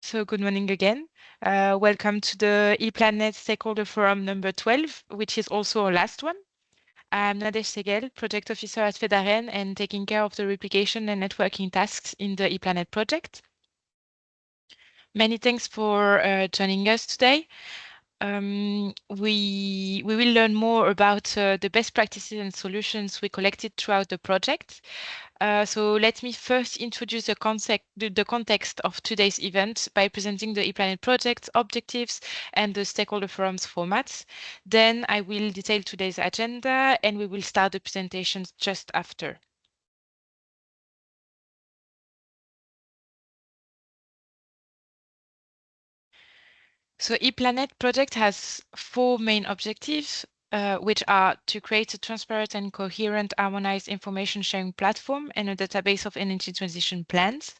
So good morning again. Welcome to the ePLANET Stakeholder Forum number 12, which is also our last one. I'm Nadège Segel, Project Officer at Fedaren and taking care of the replication and networking tasks in the ePLANET project. Many thanks for joining us today. We will learn more about the best practices and solutions we collected throughout the project. So let me first introduce the context of today's event by presenting the ePLANET project objectives and the stakeholder forums formats. Then I will detail today's agenda and we will start the presentations just after. So ePLANET project has 4 main objectives, which are to create a transparent and coherent harmonized information sharing platform and a database of energy transition plans,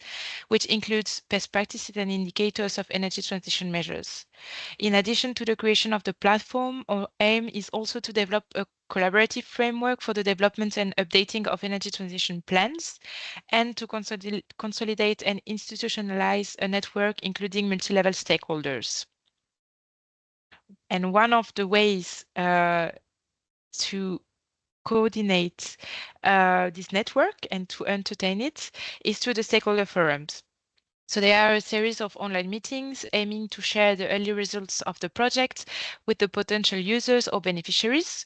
which includes best practices and indicators of energy transition measures. In addition to the creation of the platform, our aim is also to develop a collaborative framework for the development and updating of energy transition plans and to consolidate and institutionalize a network including multi-level stakeholders. And one of the ways to coordinate this network and to entertain it is through the stakeholder forums. So there are a series of online meetings aiming to share the early results of the project with the potential users or beneficiaries.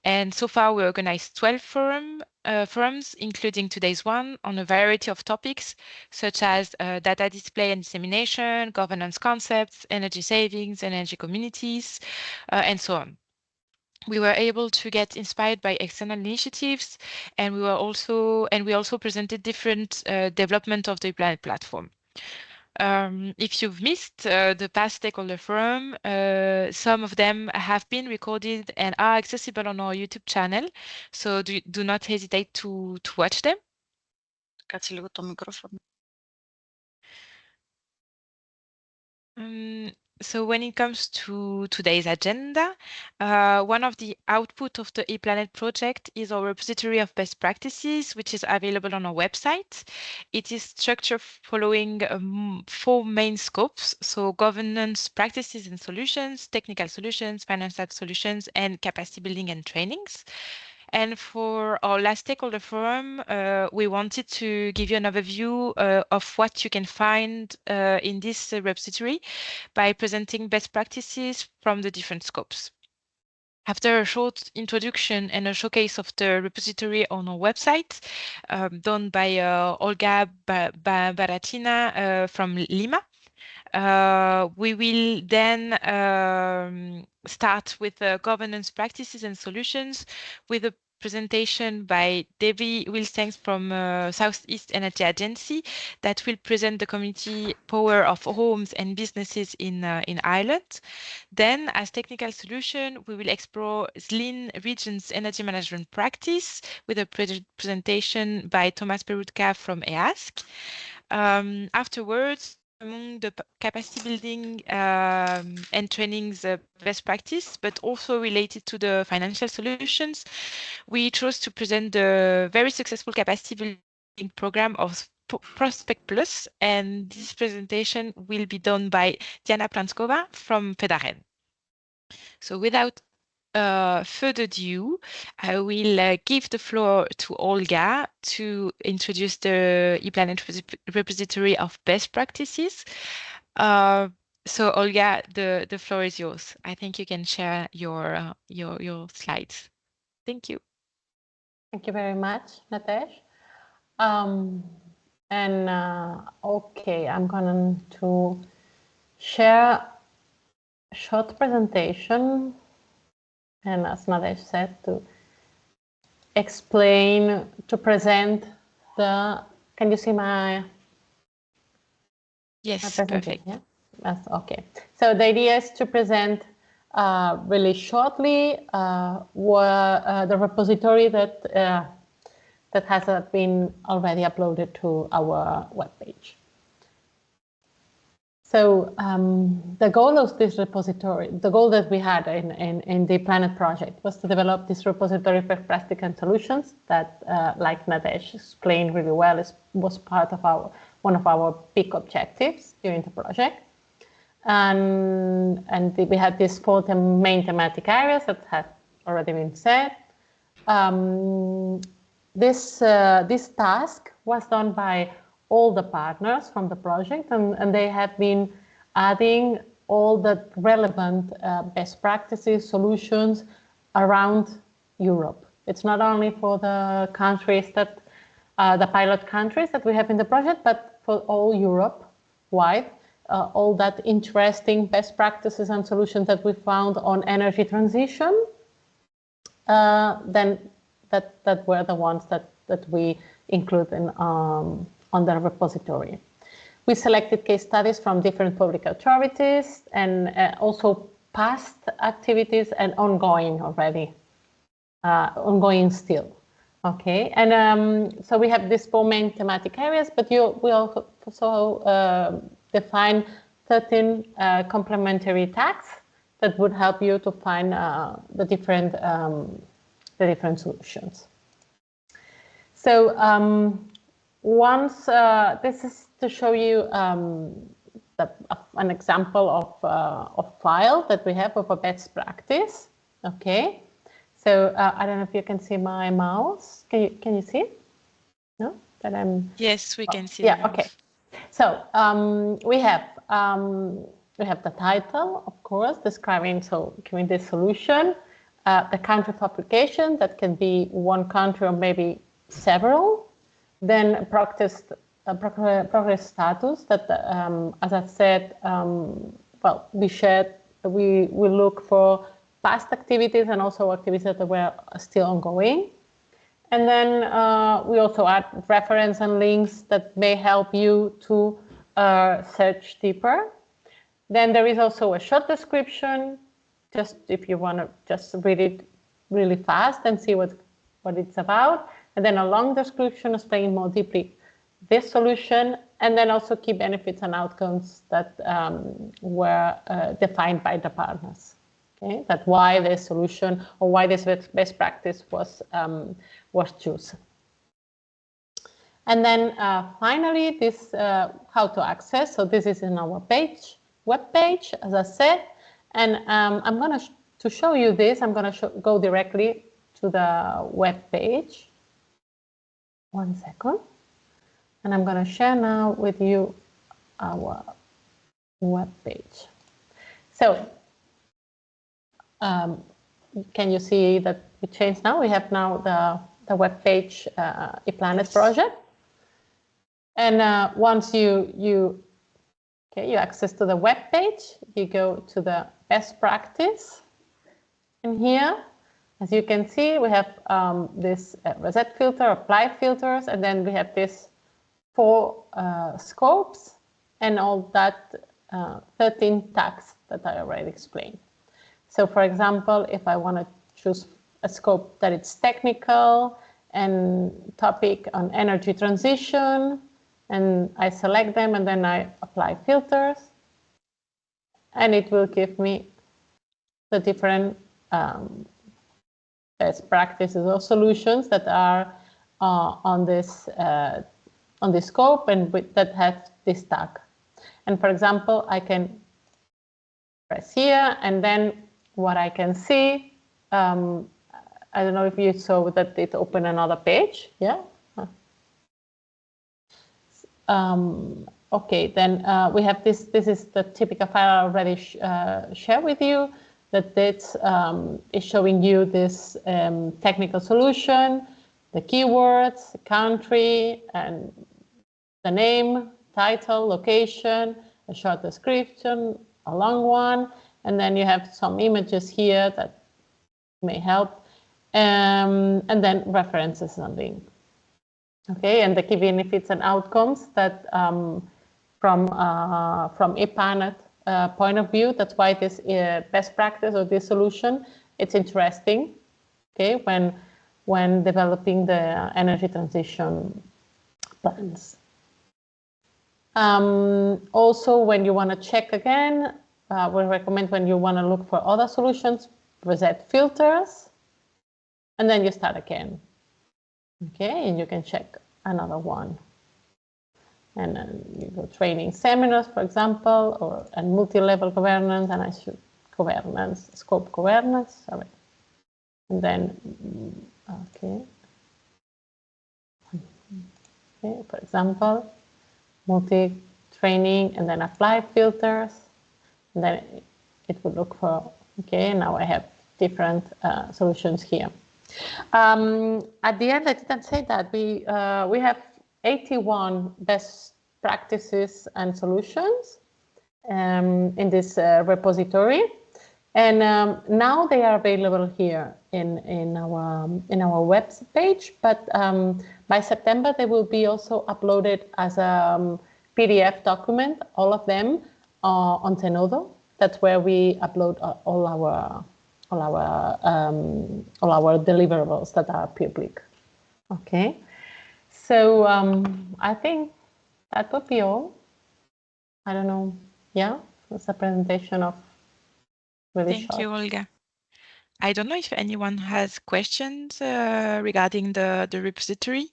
And so far we organized 12 forums, including today's one, on a variety of topics, such as data display and dissemination, governance concepts, energy savings, energy communities, and so on. We were able to get inspired by external initiatives, and we also presented different development of the ePLANET platform. If you've missed the past stakeholder forum, some of them have been recorded and are accessible on our YouTube channel, so do not hesitate to watch them. So when it comes to today's agenda, one of the output of the ePLANET project is our repository of best practices, which is available on our website. It is structured following 4 main scopes, so governance practices and solutions, technical solutions, financial solutions, and capacity building and trainings. And for our last stakeholder forum, we wanted to give you an overview of what you can find in this repository by presenting best practices from the different scopes. After a short introduction and a showcase of the repository on our website, done by Olga Baratina from Lima, we will then start with governance practices and solutions with a presentation by Debbie Wilstangs from Southeast Energy Agency that will present the community power of homes and businesses in Ireland. Then, as technical solution, we will explore SLIN region's energy management practice with a presentation by Thomas Perutka from EASC. Afterwards, among the capacity building and trainings best practice, but also related to the financial solutions, we chose to present the very successful capacity building program of Prospect Plus, and this presentation will be done by Diana Planskova from Fedaren. So without further ado, I will give the floor to Olga to introduce the ePLANET repository of best practices. So Olga, the floor is yours. I think you can share your slides. Thank you. Thank you very much, Nadège. Okay, I'm going to share a short presentation, and as Nadège said, to explain, to present the, can you see my? Yes, perfect. Yeah? That's okay. So the idea is to present really shortly the repository that that has been already uploaded to our webpage. So the goal of this repository, the goal that we had in the Planet project was to develop this repository for plastic and solutions that, like Nadesh explained really well, was part of one of our big objectives during the project. And we had these four main thematic areas that have already been said. This task was done by all the partners from the project, and they have been adding all the relevant best practices, solutions around Europe. It's not only for the countries that, the pilot countries that we have in the project, but for all Europe-wide, all that interesting best practices and solutions that we found on energy transition, then that were the ones that we include in on the repository. We selected case studies from different public authorities and also past activities and ongoing already, ongoing still. Okay, and so we have these four main thematic areas, but we also define 13 complementary tags that would help you to find the different solutions. So once this is to show you an example of file that we have of a best practice. Okay, so I don't know if you can see my mouse. Can you see? No, that I'm. Yes, we can see. Yeah. Okay. So we have the title, of course, describing giving this solution, the country of application that can be one country or maybe several. Then progress status that, as I said, well, we look for past activities and also activities that were still ongoing. And then we also add reference and links that may help you to search deeper. Then there is also a short description, just if you want to just read it really fast and see what it's about. And then a long description explaining more deeply this solution, and then also key benefits and outcomes that were defined by the partners. Okay, that why this solution or why this best practice was chosen. And then finally, this how to access. So this is in our web page, as I said, and I'm going to show you this. I'm going to go directly to the web page. 1 second. And I'm going to share now with you our web page. So can you see that we changed now? We have now the web page ePLANET project. And once you access to the web page, you go to the best practice. And here, as you can see, we have this reset filter, apply filters, and then we have this 4 scopes and all that 13 tags that I already explained. So for example, if I want to choose a scope that it's technical and topic on energy transition, and I select them and then I apply filters, and it will give me the different best practices or solutions that are on this scope and that have this tag. And for example, I can press here, and then what I can see, I don't know if you saw that it opened another page. Yeah. Okay, then we have this. This is the typical file I already shared with you. That it's is showing you this technical solution, the keywords, the country, and the name, title, location, a short description, a long one, and then you have some images here that may help, and then references and links. Okay, and the key benefits and outcomes that from ePLANET point of view, that's why this best practice or this solution, it's interesting. Okay, when developing the energy transition plans. Also, when you want to check again, we recommend when you want to look for other solutions, reset filters, and then you start again. Okay, and you can check another one. And then you go training seminars, for example, or a multi-level governance, and I should governance, scope governance, sorry. And then, okay, for example, multi-training, and then apply filters, and then it would look for, okay, now I have different solutions here. At the end, I didn't say that we have 81 best practices and solutions in this repository, and now they are available here in our web page. But by September, they will be also uploaded as a PDF document, all of them on Zenodo. That's where we upload all our deliverables that are public. Okay, so I think that would be all. I don't know. Yeah, it's a presentation of really short. Thank you, Olga. I don't know if anyone has questions regarding the repository.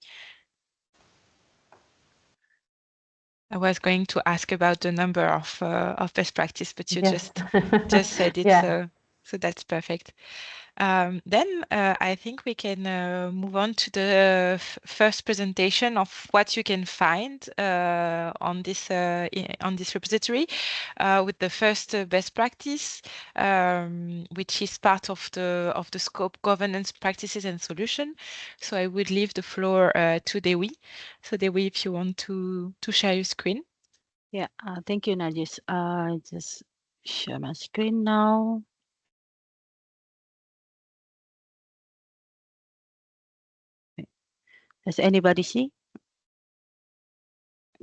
I was going to ask about the number of best practice, but you Yes. just said it, Yeah. so that's perfect. Then I think we can move on to the first presentation of what you can find on this repository with the first best practice, which is part of the scope governance practices and solution. So I would leave the floor to Dewi. So Dewi, if you want to share your screen. Yeah, thank you, Najis. I just share my screen now. Does anybody see?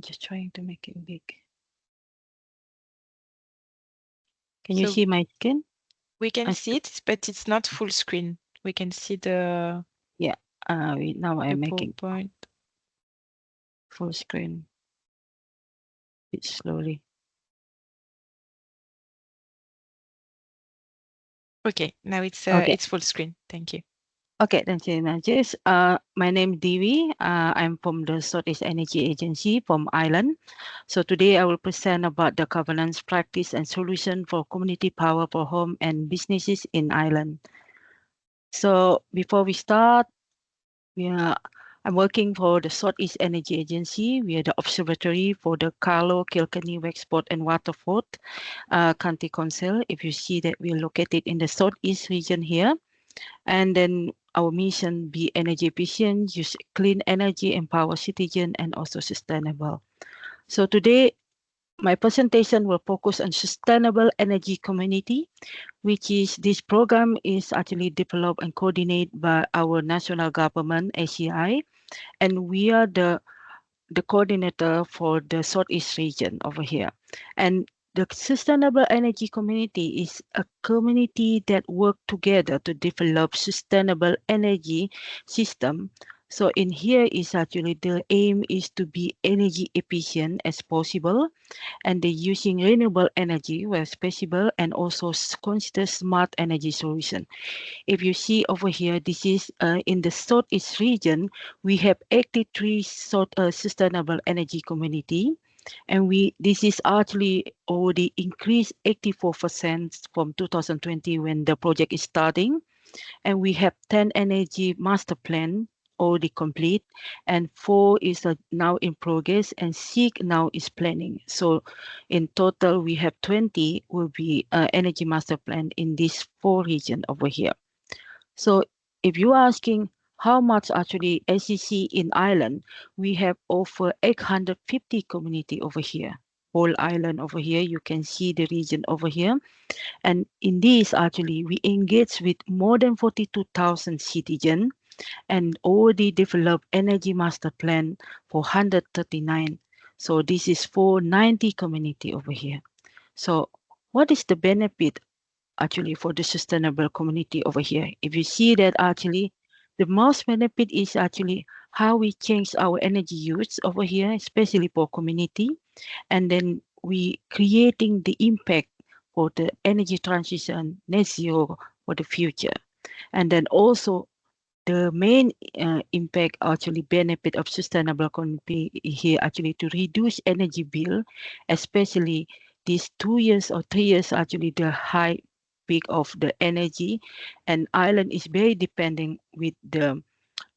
Just trying to make it big. Can you So see my screen? we can see it, but it's not full screen. We can see the now I'm making PowerPoint. full screen. Bit slowly. Okay, now it's Okay. it's full screen. Thank you. Okay, thank you, Najis. My name is Dewi. I'm from the Southeast Energy Agency from Ireland. So today I will present about the governance practice and solution for community power for home and businesses in Ireland. So before we start, I'm working for the Southeast Energy Agency. We are the observatory for the Carlow, Kilkenny, Wexford, and Waterford County Council. If you see that we're located in the Southeast region here. And then our mission be energy efficient, use clean energy, empower citizens, and also sustainable. So today, my presentation will focus on sustainable energy community, which is this program is actually developed and coordinated by our national government, ACI, and we are the coordinator for the Southeast region over here. And the sustainable energy community is a community that work together to develop sustainable energy system. So in here is actually the aim is to be energy efficient as possible, and the using renewable energy where possible, and also consider smart energy solution. If you see over here, this is in the Southeast region, we have 83 sustainable energy community. And this is actually already increased 84% from 2020 when the project is starting. And we have 10 energy master plan already complete, and 4 is now in progress, and 6 now is planning. So in total, we have 20 will be energy master plan in this 4 region over here. So if you're asking how much actually SEC in Ireland, we have over 850 community over here. Whole island over here, you can see the region over here. And in this, actually, we engage with more than 42,000 citizens and already developed energy master plan for 139. So this is for 90 community over here. So what is the benefit actually for the sustainable community over here? If you see that actually The most benefit is actually how we change our energy use over here, especially for community, and then we creating the impact for the energy transition net zero for the future. And then also the main impact actually benefit of sustainable community here actually to reduce energy bill, especially these 2 years or 3 years actually the high peak of the energy, and island is very dependent with the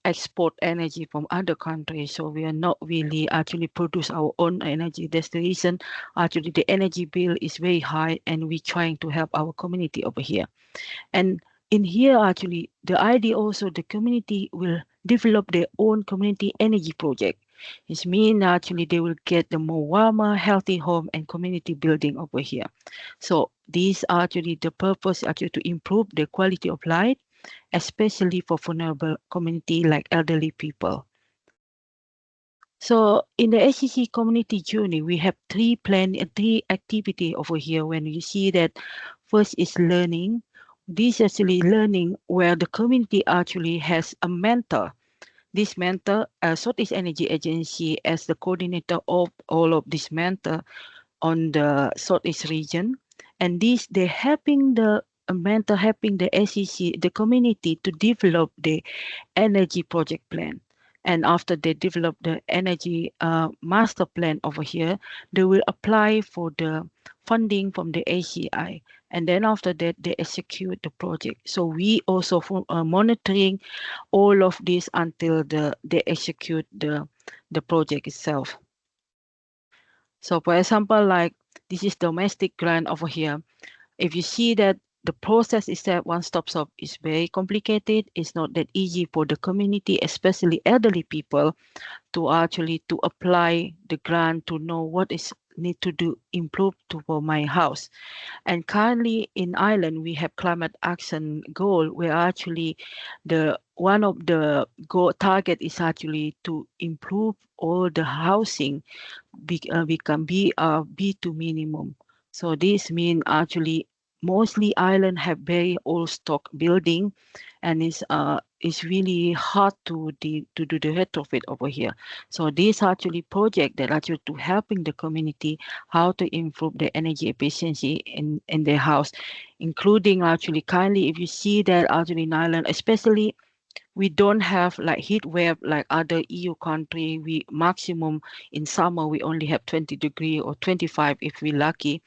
export energy from other countries, so we are not really actually produce our own energy. That's the reason actually the energy bill is very high, and we're trying to help our community over here. And in here, actually, the idea also the community will develop their own community energy project. It means actually they will get the more warmer, healthy home and community building over here. So these are actually the purpose actually to improve the quality of life, especially for vulnerable community like elderly people. So in the SEC community journey, we have three activity over here. When you see that first is learning. This actually learning where the community actually has a mentor. This mentor, Southeast Energy Agency as the coordinator of all of this mentor on the Southeast region. And this, they're helping the mentor, helping the SEC, the community to develop the energy project plan. And after they develop the energy master plan over here, they will apply for the funding from the ACI. And then after that, they execute the project. So we also monitoring all of this until they execute the project itself. So for example, like this is domestic grant over here. If you see that the process is that one-stop shop is very complicated, it's not that easy for the community, especially elderly people, to actually to apply the grant to know what is need to do improve to for my house. And currently in Ireland, we have climate action goal where actually the one of the goal target is actually to improve all the housing become B2 minimum. So this means actually mostly island have very old stock building, and it's really hard to do the retrofit over here. So this actually project that actually to helping the community how to improve the energy efficiency in their house, including actually kindly if you see that actually in Ireland, especially we don't have like heat wave like other EU country. We maximum in summer we only have 20 degree or 25 if we're lucky,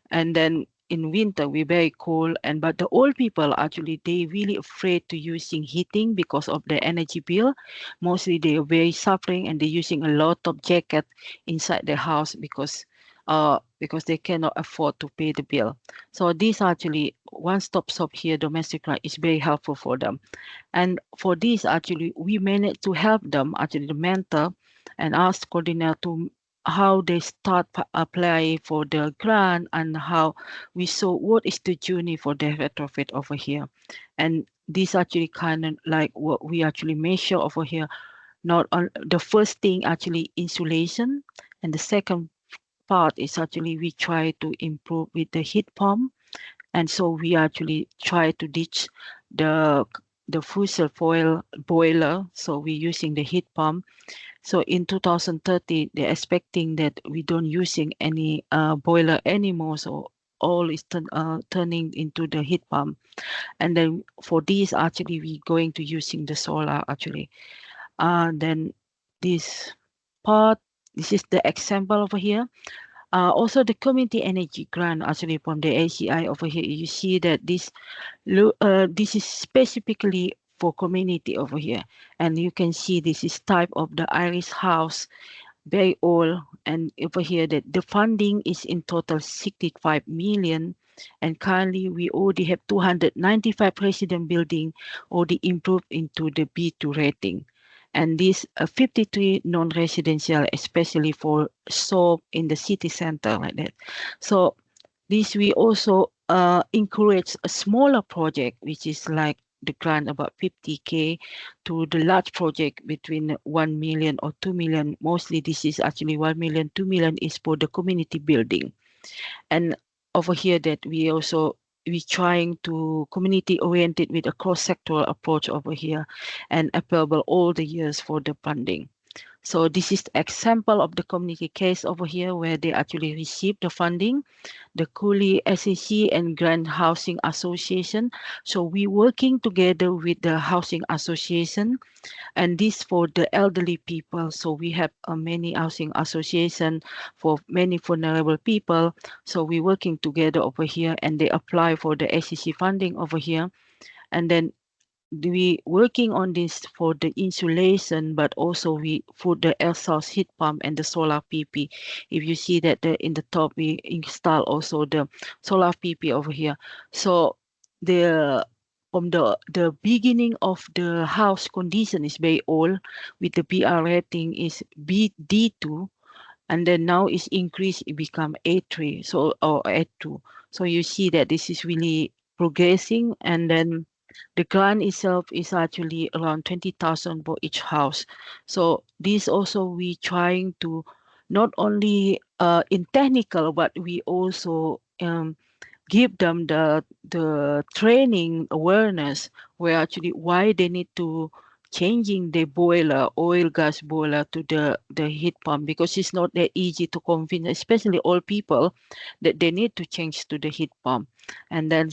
and then in winter we're very cold. And but the old people actually they really afraid to using heating because of the energy bill. Mostly they are very suffering and they're using a lot of jacket inside their house because they cannot afford to pay the bill. So this actually one-stop shop here domestic right is very helpful for them. And for this, actually, we managed to help them, actually, the mentor and ask coordinator to how they start apply for the grant and how we saw what is the journey for the retrofit over here. And this actually kind of like what we actually measure over here. Not on the first thing actually insulation, and the second part is actually we try to improve with the heat pump, and so we actually try to ditch the fossil fuel boiler, so we're using the heat pump. So in 2030 they're expecting that we don't using any boiler anymore, so all is turning into the heat pump. And then for these actually we going to using the solar actually. Then this part, this is the example over here. Also the community energy grant actually from the ACI over here, you see that this is specifically for community over here. And you can see this is type of the Irish house, very old. And over here that the funding is in total 65 million. And currently we already have 295 resident building already improved into the B2 rating. And these 53 non-residential, especially for SOAP in the city center like that. So this we also encourage a smaller project, which is like the grant about 50K to the large project between 1 million or 2 million. Mostly this is actually 1 million, 2 million is for the community building. And over here that we also we trying to community oriented with a cross-sectoral approach over here and available all the years for the funding. So this is the example of the community case over here where they actually received the funding, the Cooley SAC and Grand Housing Association. So we working together with the Housing Association, and this for the elderly people. So we have many housing association for many vulnerable people. So we working together over here, and they apply for the SEC funding over here. And then we working on this for the insulation, but also we for the air source heat pump and the solar PP. If you see that in the top, we install also the solar PP over here. So the from the beginning of the house condition is very old, with the BR rating is BD2, and then now it's increased, it become A3, so or A2. So you see that this is really progressing, and then the grant itself is actually around 20,000 for each house. So this also we trying to not only in technical, but we also give them the training awareness where actually why they need to changing the boiler, oil gas boiler to the heat pump, because it's not that easy to convince, especially old people, that they need to change to the heat pump. And then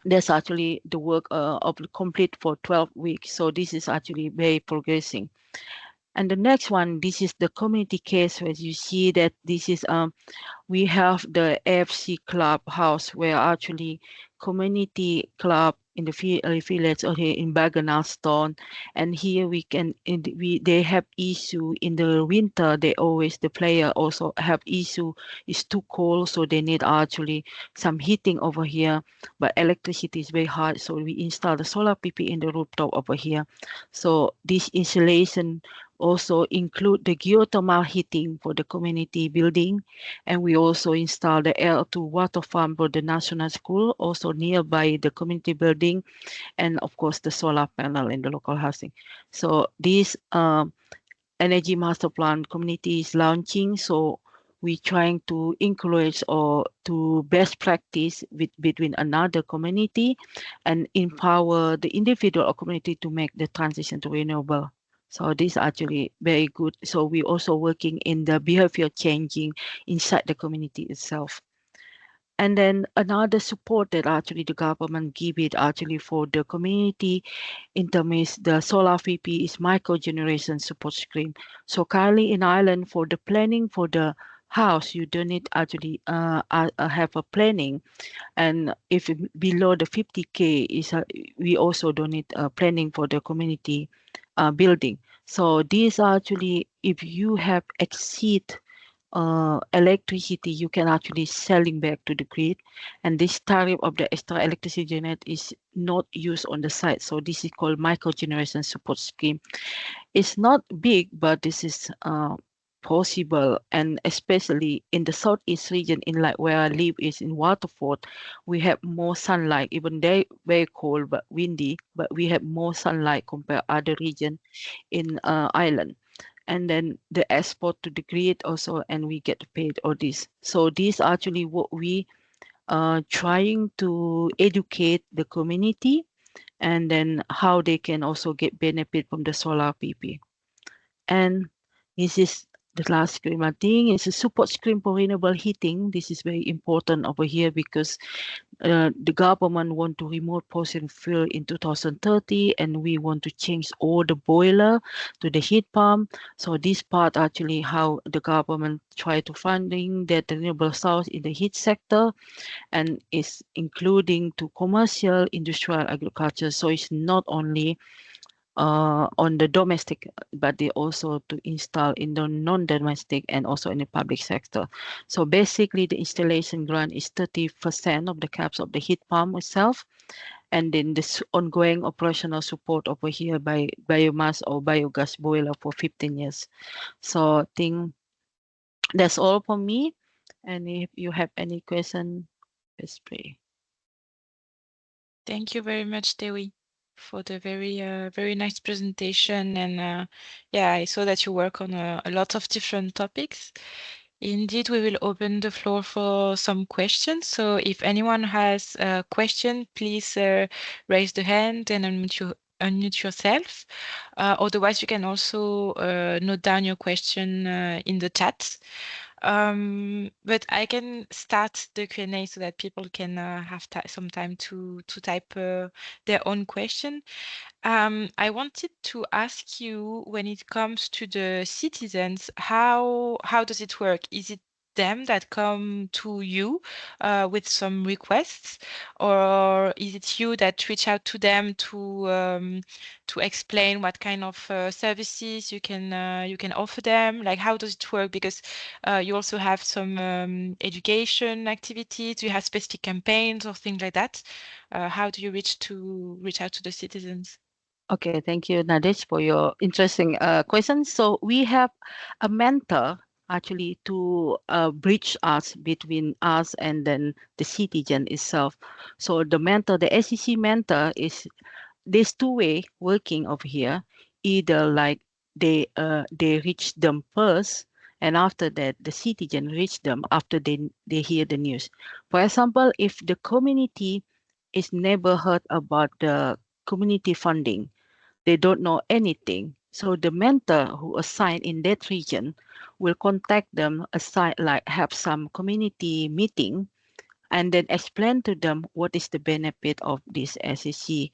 that's actually the work of complete for 12 weeks. So this is actually very progressing. And the next one, this is the community case where you see that this is we have the AFC club house where actually community club in the village or here in Baganalston, and here we can they have issue in the winter. They always the player also have issue, it's too cold, so they need actually some heating over here, but electricity is very hard, so we install the solar PP in the rooftop over here. So this installation also include the geothermal heating for the community building, and we also install the L2 water farm for the national school, also nearby the community building, and of course the solar panel in the local housing. So this energy master plan community is launching, so we trying to encourage or to best practice between another community and empower the individual or community to make the transition to renewable. So this is actually very good. So we also working in the behavior changing inside the community itself. And then another support that actually the government give it actually for the community in terms the solar VP is micro generation support scheme. So currently in Ireland for the planning for the house, you don't need actually have a planning, and if below the 50K is we also don't need planning for the community building. So these actually, if you have exceed electricity, you can actually selling back to the grid, and this tariff of the extra electricity generated is not used on the site. So this is called micro generation support scheme. It's not big, but this is possible, and especially in the southeast region, in like where I live is in Waterford, we have more sunlight, even they very cold but windy, but we have more sunlight compared other region in Ireland. And then the export to the grid also, and we get paid all this. So this actually what we trying to educate the community, and then how they can also get benefit from the solar PP. And this is the last screen. I think it's a support screen for renewable heating. This is very important over here because the government want to remove fossil fuel in 2030, and we want to change all the boiler to the heat pump. So this part actually how the government try to funding that renewable source in the heat sector, and is including to commercial, industrial, agriculture. So it's not only on the domestic, but they also to install in the non-domestic and also in the public sector. So basically the installation grant is 30% of the caps of the heat pump itself, and then this ongoing operational support over here by biomass or biogas boiler for 15 years. So I think that's all for me. And if you have any question, please pray. Thank you very much, Dewi, for the very nice presentation. And yeah, I saw that you work on a lot of different topics. Indeed, we will open the floor for some questions. So if anyone has a question, please raise the hand and unmute yourself. Otherwise, you can also note down your question in the chat. But I can start the Q&A so that people can have some time to type their own question. I wanted to ask you, when it comes to the citizens, how does it work? Is it them that come to you with some requests, or is it you that reach out to them to explain what kind of services you can offer them? Like, how does it work? Because you also have some education activities. Do you have specific campaigns or things like that? How do you reach out to the citizens? Okay, thank you, Nadesh, for your interesting question. So we have a mentor actually to bridge us between us and then the citizen itself. So the mentor, the SEC mentor, is this two-way working over here. Either like they reach them first, and after that the citizen reach them after they hear the news. For example, if the community is never heard about the community funding, they don't know anything. So the mentor who assigned in that region will contact them, assign like have some community meeting, and then explain to them what is the benefit of this SEC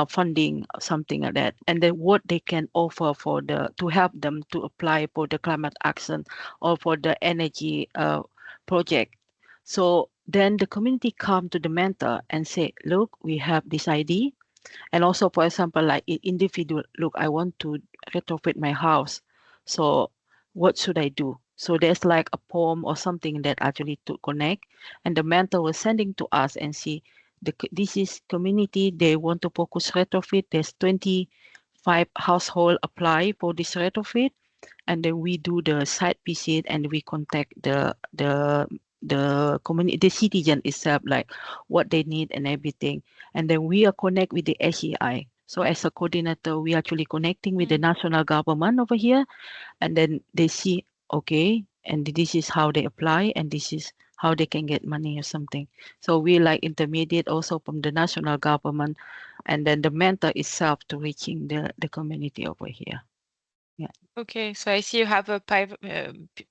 funding, something like that, and then what they can offer for the to help them to apply for the climate action or for the energy project. So then the community come to the mentor and say, look, we have this idea, and also, for example, like individual, look, I want to retrofit my house. So what should I do? So there's like a poem or something that actually to connect. And the mentor was sending to us and see this is community, they want to focus retrofit. There's 25 household apply for this retrofit, and then we do the site visit and we contact the community, the citizen itself, like what they need and everything, and then we are connect with the SEI. So as a coordinator, we actually connecting with the national government over here, and then they see, okay, and this is how they apply and this is how they can get money or something. So we like intermediate also from the national government, and then the mentor itself to reaching the community over here. Yeah. Okay, so I see you have a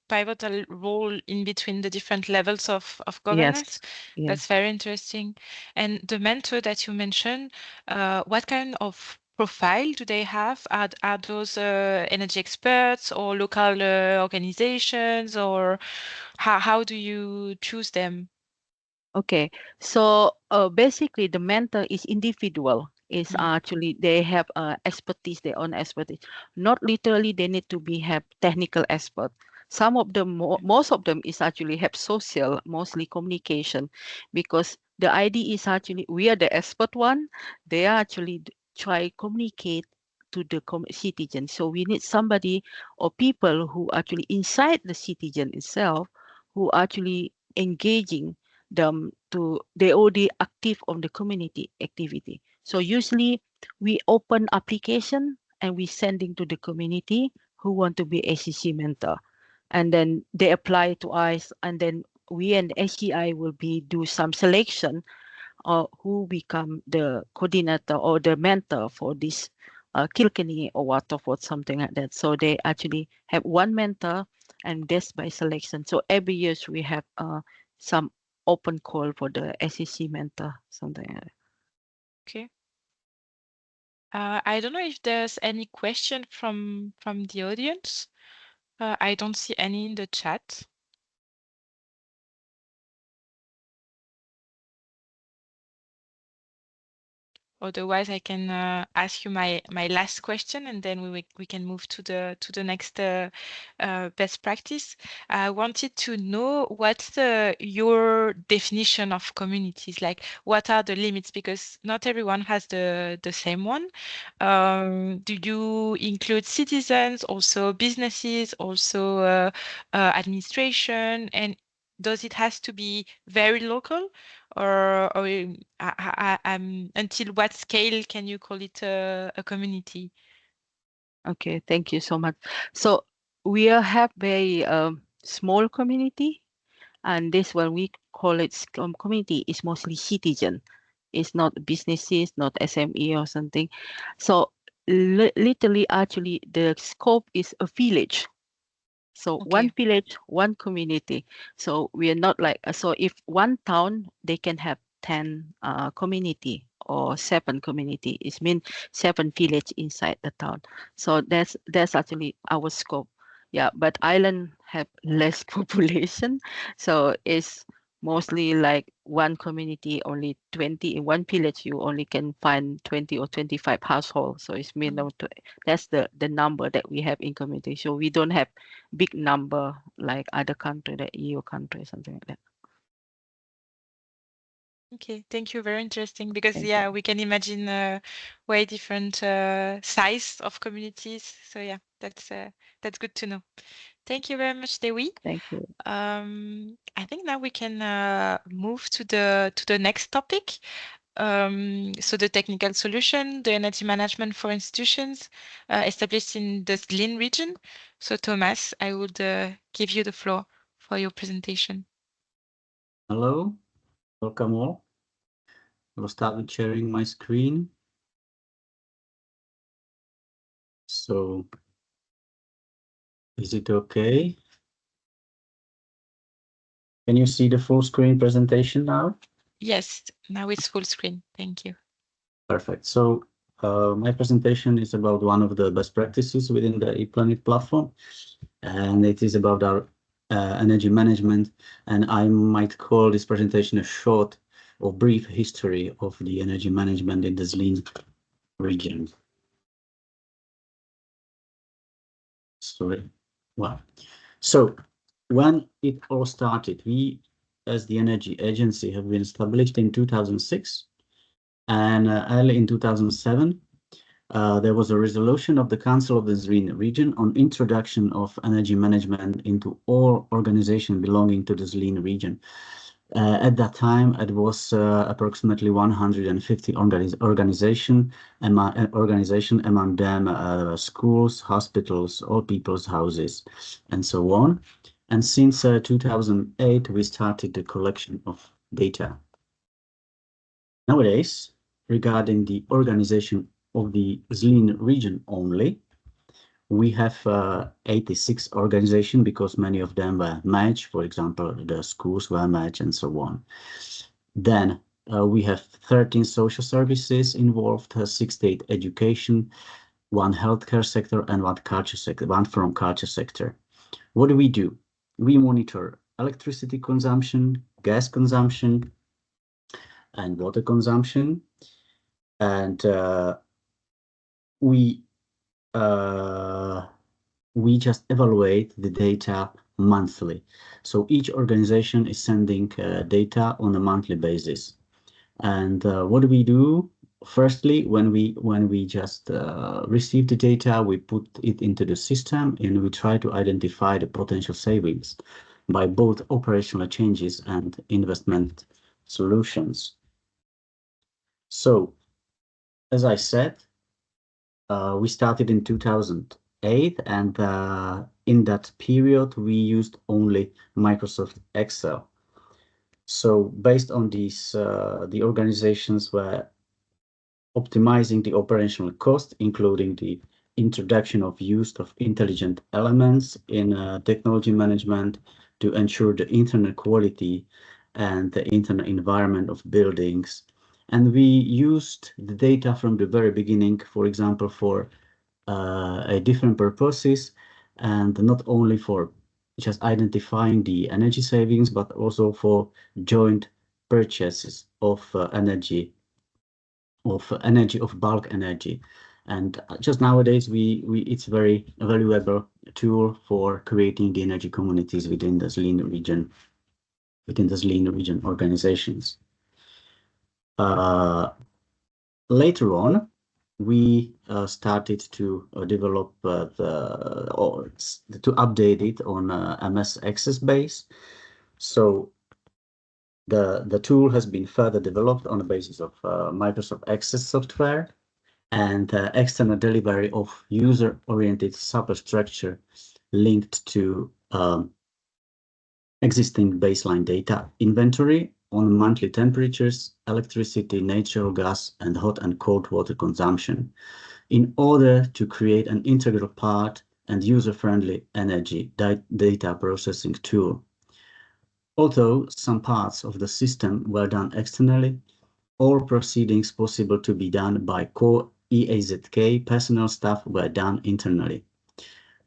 pivotal role in between the different levels of governance. Yes. Yes. That's very interesting. And the mentor that you mentioned, what kind of profile do they have? Are those energy experts or local organizations, or how do you choose them? Okay, so basically the mentor is individual. Is Mm. actually they have expertise, their own expertise. Not literally they need to be have technical expert. Some of them, most of them is actually have social, mostly communication, because the idea is actually we are the expert one. They are actually try communicate to the citizen. So we need somebody or people who actually inside the citizen itself, who actually engaging them to they already active on the community activity. So usually we open application and we sending to the community who want to be SCC mentor, and then they apply to us, and then we and SCI will be do some selection or who become the coordinator or the mentor for this Kilkenny or Waterford, something like that. So they actually have one mentor, and that's by selection. So every year we have some open call for the SEC mentor, something like that. Okay. I don't know if there's any question from the audience. I don't see any in the chat. Otherwise, I can ask you my last question, and then we can move to the next best practice. I wanted to know what's your definition of communities. Like, what are the limits? Because not everyone has the same one. Do you include citizens, also businesses, also administration, and does it has to be very local? Or until what scale can you call it a community? Okay, thank you so much. So we have very small community, and this what we call it community is mostly citizen. It's not businesses, not SME or something. So literally, actually, the scope is a village. So one Okay. village, one community. So we are not like, so if one town, they can have 10 community or 7 community. It means 7 village inside the town. So that's actually our scope. Yeah, but island have less population. So it's mostly like one community, only 20 in one village, you only can find 20 or 25 households. So it's minimum, that's the number that we have in community. So we don't have big number like other country, the EU country, something like that. Okay, thank you. Very interesting because Thank yeah, you. we can imagine way different size of communities. So yeah, that's good to know. Thank you very much, Dewi. Thank you. I think now we can move to the next topic. So the technical solution, the energy management for institutions established in the Zlin region. So Thomas, I would give you the floor for your presentation. Hello, welcome all. I'll start with sharing my screen. So, is it okay? Can you see the full screen presentation now? Yes, now it's full screen. Thank you. Perfect. So, my presentation is about one of the best practices within the ePLANET platform, and it is about our energy management. And I might call this presentation a short or brief history of the energy management in the Zlin region. Sorry. Wow. So when it all started, we, as the energy agency, have been established in 2006, and early in 2007, there was a resolution of the Council of the Zlin region on introduction of energy management into all organizations belonging to the Zlin region. At that time, it was approximately 150 organization among them schools, hospitals, all people's houses, and so on. And since 2008, we started the collection of data. Nowadays, regarding the organization of the Zlin region only, we have 86 organizations because many of them were merged. For example, the schools were merged and so on. Then we have 13 social services involved, 68 education, 1 healthcare sector, and 1 culture sector, 1 from culture sector. What do? We monitor electricity consumption, gas consumption, and water consumption, and we just evaluate the data monthly. So each organization is sending data on a monthly basis. And what do we do? Firstly, when we just receive the data, we put it into the system and we try to identify the potential savings by both operational changes and investment solutions. So, as I said, we started in 2008, and in that period, we used only Microsoft Excel. So based on these, the organizations were optimizing the operational cost, including the introduction of use of intelligent elements in technology management to ensure the internal quality and the internal environment of buildings. And we used the data from the very beginning, for example, for different purposes, and not only for just identifying the energy savings, but also for joint purchases of energy, of bulk energy. And just nowadays, it's very valuable tool for creating the energy communities within the Zlin region organizations. Later on, we started to develop to update it on MS Access base. So the tool has been further developed on the basis of Microsoft Access software and external delivery of user-oriented superstructure linked to existing baseline data inventory on monthly temperatures, electricity, natural gas, and hot and cold water consumption in order to create an integral part and user-friendly energy data processing tool. Although some parts of the system were done externally, all proceedings possible to be done by core EAZK personnel staff were done internally.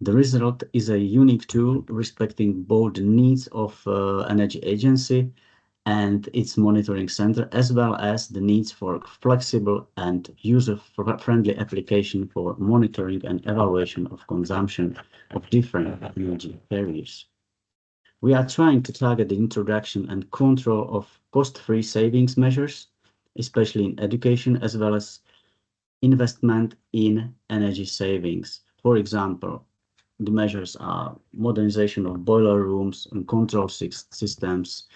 The result is a unique tool respecting both the needs of Energy Agency and its monitoring center, as well as the needs for flexible and user-friendly application for monitoring and evaluation of consumption of different energy carriers. We are trying to target the introduction and control of cost-free savings measures, especially in education, as well as investment in energy savings. For example, the measures are modernization of boiler rooms and control systems,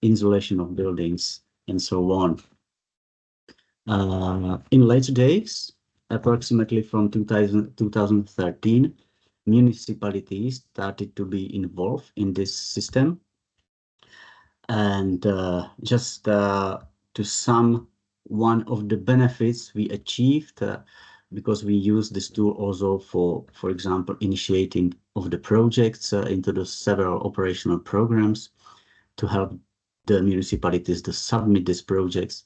insulation of buildings, and so on. In later days, approximately from 2013, municipalities started to be involved in this system. And just to sum one of the benefits we achieved, because we use this tool also for example, initiating of the projects into the several operational programs to help the municipalities to submit these projects.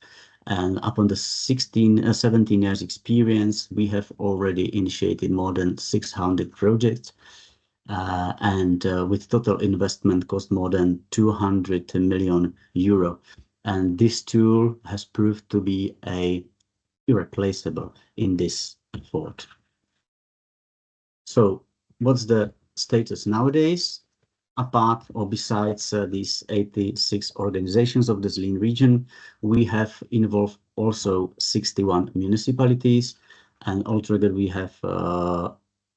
And upon the 17 years experience, we have already initiated more than 600 projects. And with total investment cost more than 200 million euro. And this tool has proved to be irreplaceable in this effort. So what's the status nowadays? Apart or besides these 86 organizations of the Zlin region, we have involved also 61 municipalities, and altogether we have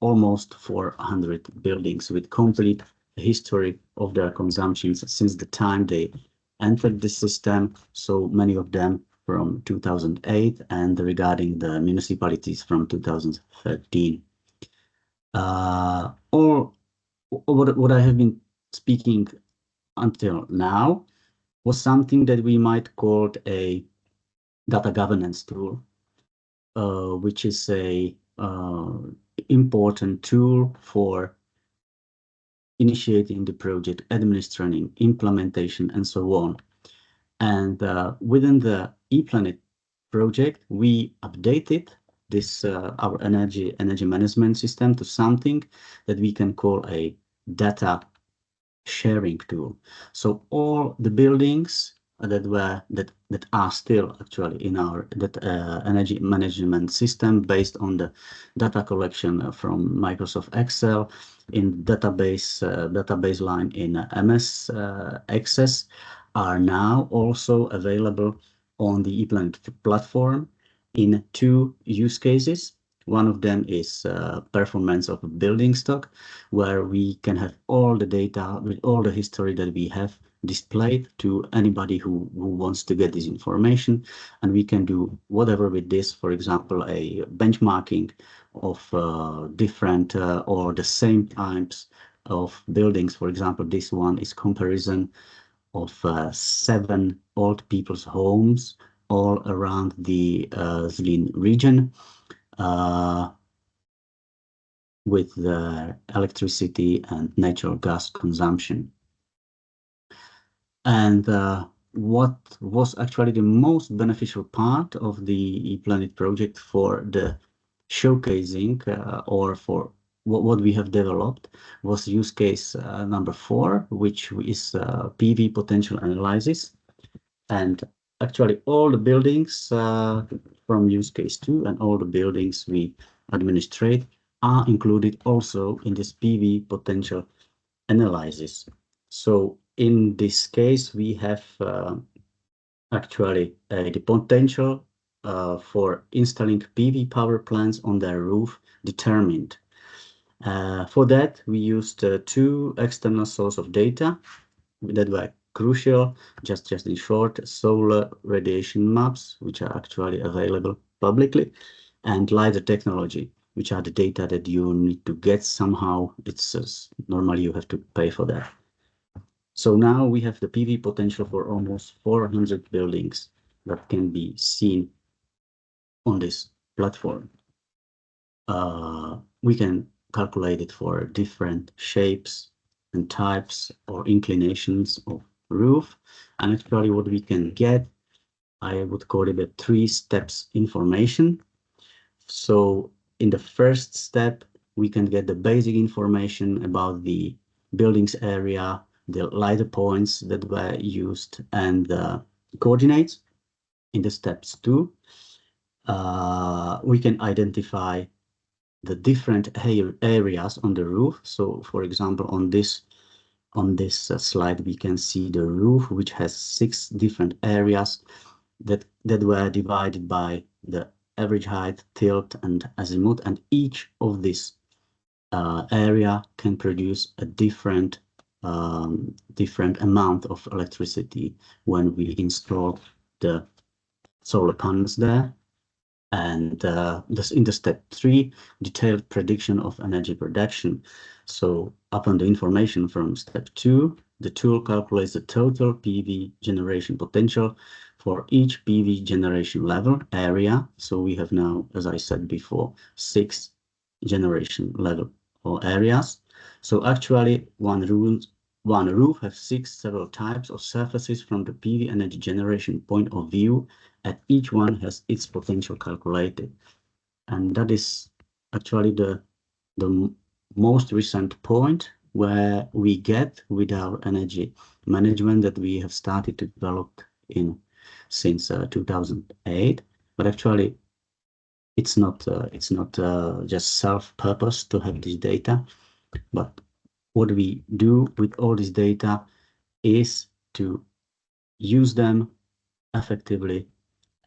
almost 400 buildings with complete history of their consumptions since the time they entered the system. So many of them from 2008 and regarding the municipalities from 2013. Or what I have been speaking until now was something that we might call a data governance tool, which is a important tool for initiating the project, administering, implementation, and so on. And within the ePLANET project, we updated this our energy management system to something that we can call a data sharing tool. So all the buildings that are still actually in our energy management system based on the data collection from Microsoft Excel in database line in MS Access are now also available on the ePLANET platform in two use cases. One of them is performance of a building stock, where we can have all the data with all the history that we have displayed to anybody who wants to get this information. And we can do whatever with this, for example, a benchmarking of different or the same types of buildings. For example, this one is comparison of 7 old people's homes all around the Zlin region. With the electricity and natural gas consumption. And what was actually the most beneficial part of the ePLANET project for the showcasing or for what we have developed was use case number 4, which is PV potential analysis. And actually all the buildings from use case 2 and all the buildings we administrate are included also in this PV potential analysis. So in this case, we have actually the potential for installing PV power plants on their roof determined. For that, we used 2 external sources of data that were crucial. Just in short, solar radiation maps, which are actually available publicly, and LiDAR technology, which are the data that you need to get somehow. It's normally you have to pay for that. So now we have the PV potential for almost 400 buildings that can be seen on this platform. We can calculate it for different shapes and types or inclinations of roof. And actually what we can get, I would call it a 3 steps information. So in the first step, we can get the basic information about the building's area, the LiDAR points that were used, and the coordinates. In the steps 2, we can identify the different areas on the roof. So for example, on this slide, we can see the roof, which has 6 different areas that were divided by the average height, tilt, and azimuth, and each of this area can produce a different amount of electricity when we install the solar panels there. And this in the step 3, detailed prediction of energy production. So upon the information from step 2, the tool calculates the total PV generation potential for each PV generation level area. So we have now, as I said before, 6 generation level or areas. So actually one roof has 6 several types of surfaces from the PV energy generation point of view, and each one has its potential calculated. And that is actually the most recent point where we get with our energy management that we have started to develop since 2008. But actually, it's not just self-purpose to have this data, but what we do with all this data is to use them effectively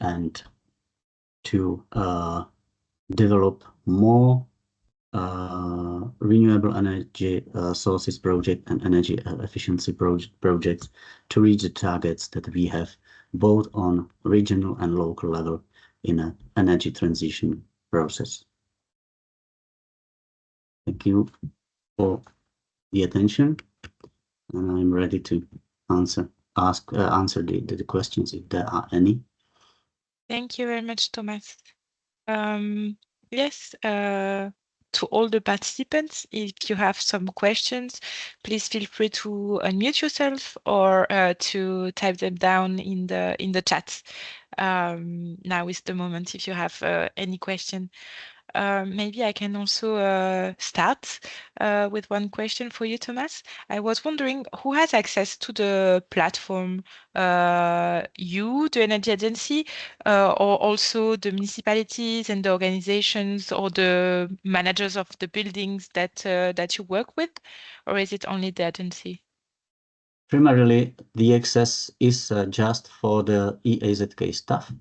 and to develop more renewable energy sources project and energy efficiency projects to reach the targets that we have both on regional and local level in an energy transition process. Thank you for the attention, and I'm ready to answer the questions if there are any. Thank you very much, Thomas. Yes, to all the participants, if you have some questions, please feel free to unmute yourself or to type them down in the chat. Now is the moment if you have any question. Maybe I can also start with one question for you, Thomas. I was wondering who has access to the platform? You, the energy agency, or also the municipalities and the organizations or the managers of the buildings that you work with, or is it only the agency? Primarily, the access is just for the EAZK staff.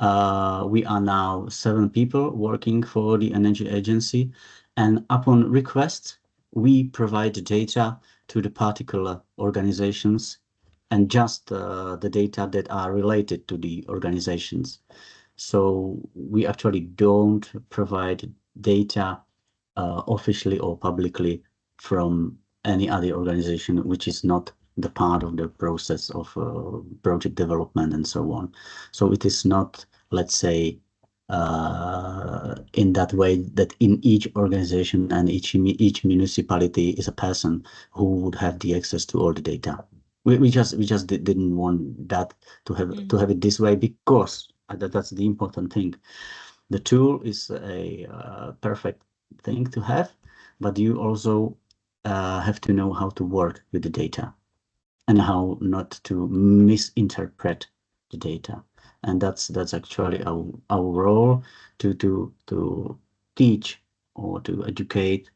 We are now 7 people working for the energy agency, and upon request, we provide data to the particular organizations and just the data that are related to the organizations. So we actually don't provide data officially or publicly from any other organization which is not the part of the process of project development and so on. So it is not, let's say, in that way that in each organization and each municipality is a person who would have the access to all the data. We just didn't want that to have it this way, because that's the important thing. The tool is a perfect thing to have, but you also have to know how to work with the data and how not to misinterpret the data. And that's actually our role to teach or to educate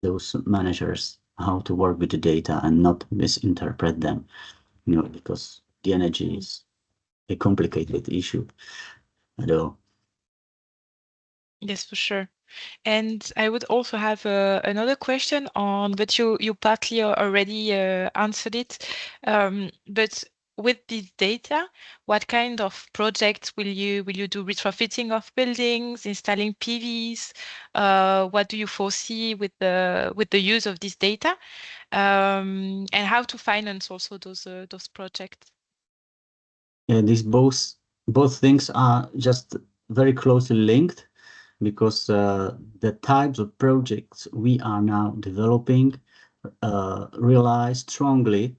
those managers how to work with the data and not misinterpret them, because the energy is a complicated issue at all. Yes, for sure. And I would also have another question on, but you partly already answered it. But with this data, what kind of projects will you do? Retrofitting of buildings, installing PVs? What do you foresee with the use of this data, and how to finance also those projects? Yeah, these both things are just very closely linked, because the types of projects we are now developing rely strongly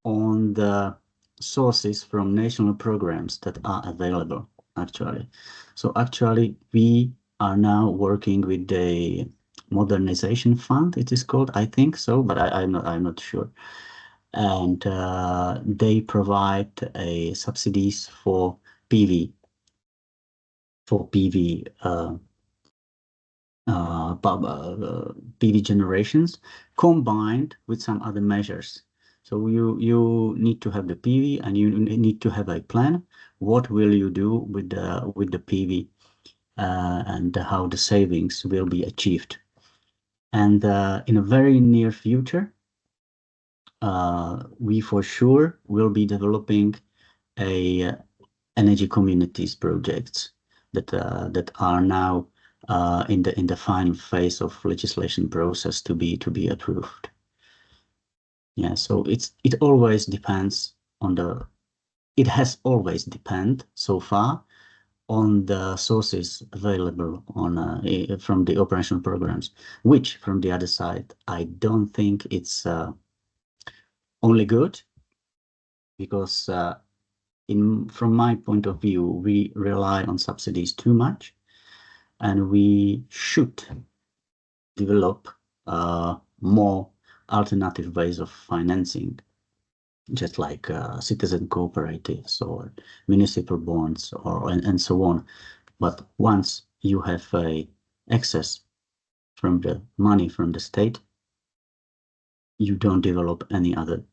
on the sources from national programs that are available, actually. So actually, we are now working with the modernization fund, it is called, I think so, but I'm not sure. And they provide subsidies for PV PV generations, combined with some other measures. So you need to have the PV, and you need to have a plan. What will you do with the PV, and how the savings will be achieved? And in a very near future, we for sure will be developing a energy communities projects that are now in the final phase of legislation process to be approved. Yeah, so it always depends on it has always depend so far on the sources available on from the operational programs, which from the other side, I don't think it's only good, because from my point of view, we rely on subsidies too much, and we should develop more alternative ways of financing, just like citizen cooperatives or municipal bonds, and so on. But once you have access from the money from the state, you don't develop any other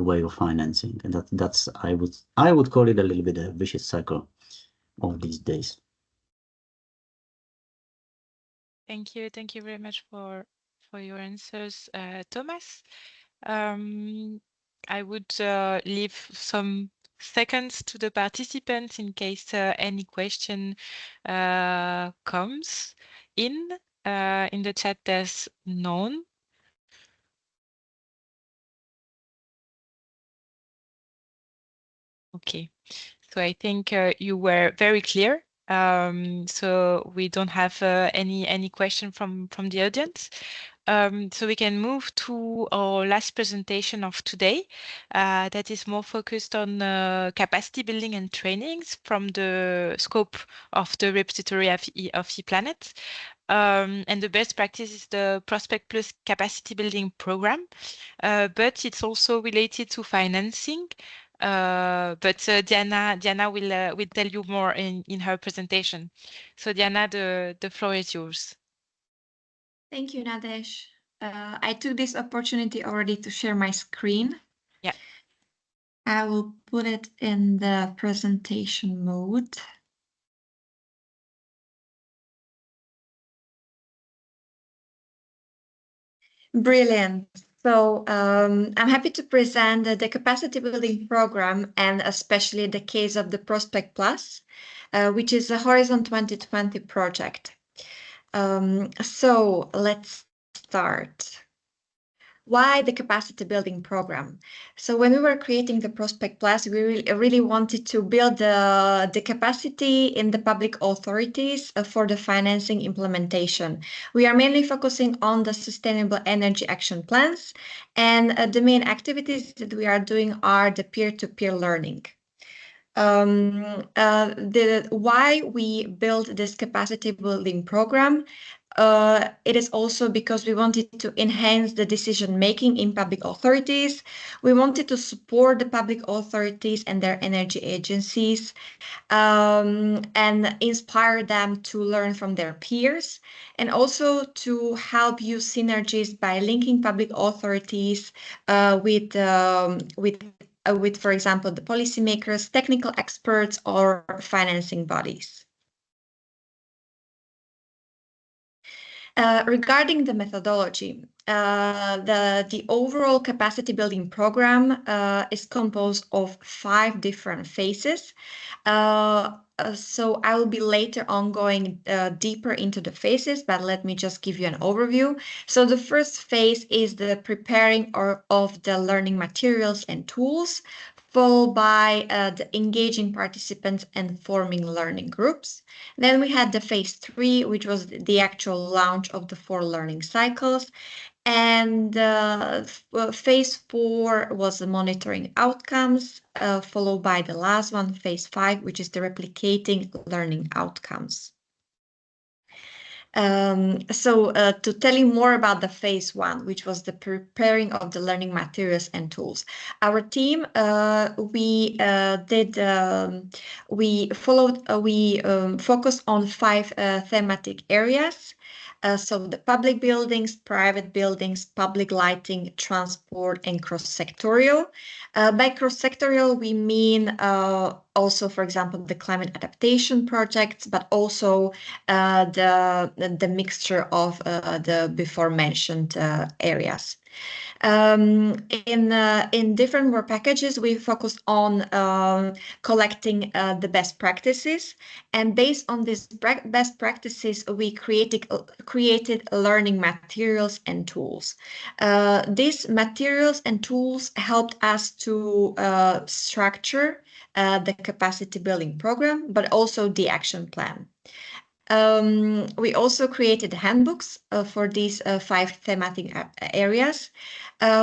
way of financing, and that's I would call it a little bit a vicious cycle of these days. Thank you very much for your answers, Thomas. I would leave some seconds to the participants in case any question comes in. In the chat, there's none. Okay, so I think you were very clear. So we don't have any question from the audience. So we can move to our last presentation of today, that is more focused on capacity building and trainings from the scope of the repository of ePLANET. And the best practice is the Prospect Plus capacity building program, but it's also related to financing. But Diana will tell you more in her presentation. So Diana, the floor is yours. Thank you, Nadesh. I took this opportunity already to share my screen. Yeah. I will put it in the presentation mode. Brilliant. So I'm happy to present the capacity building program, and especially the case of the Prospect Plus, which is a Horizon 2020 project. So let's start. Why the capacity building program? So when we were creating the Prospect Plus, we really wanted to build the capacity in the public authorities for the financing implementation. We are mainly focusing on the sustainable energy action plans, and the main activities that we are doing are the peer-to-peer learning. Why we built this capacity building program, it is also because we wanted to enhance the decision making in public authorities. We wanted to support the public authorities and their energy agencies, and inspire them to learn from their peers, and also to help use synergies by linking public authorities with, for example, the policymakers, technical experts, or financing bodies. Regarding the methodology, the overall capacity building program is composed of 5 different phases. So I will be later on going deeper into the phases, but let me just give you an overview. So the first phase is the preparing of the learning materials and tools, followed by the engaging participants and forming learning groups. Then we had the phase 3, which was the actual launch of the 4 learning cycles. And phase 4 was the monitoring outcomes, followed by the last one, phase 5, which is the replicating learning outcomes. So to tell you more about the phase 1, which was the preparing of the learning materials and tools, our team we focused on 5 thematic areas. So the public buildings, private buildings, public lighting, transport, and cross-sectorial. By cross-sectorial, we mean also, for example, the climate adaptation projects, but also the mixture of the before mentioned areas. In different work packages, we focused on collecting the best practices, and based on these best practices, we created learning materials and tools. These materials and tools helped us to structure the capacity building program, but also the action plan. We also created handbooks for these 5 thematic areas,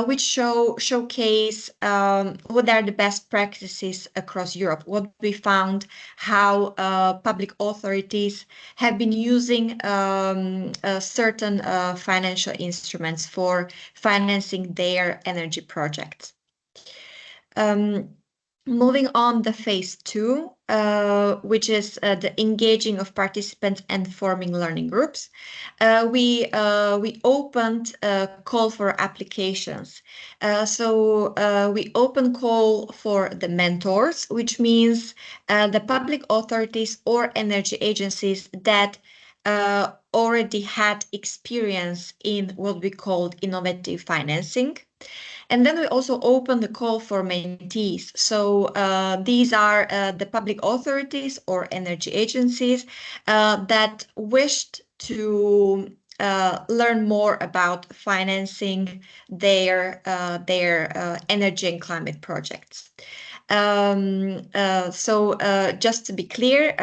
which showcase what are the best practices across Europe, what we found, how public authorities have been using certain financial instruments for financing their energy projects. Moving on the phase 2, which is the engaging of participants and forming learning groups. We opened a call for applications. So we open call for the mentors, which means the public authorities or energy agencies that already had experience in what we called innovative financing. And then we also open the call for mentees. So these are the public authorities or energy agencies that wished to learn more about financing their energy and climate projects. So just to be clear,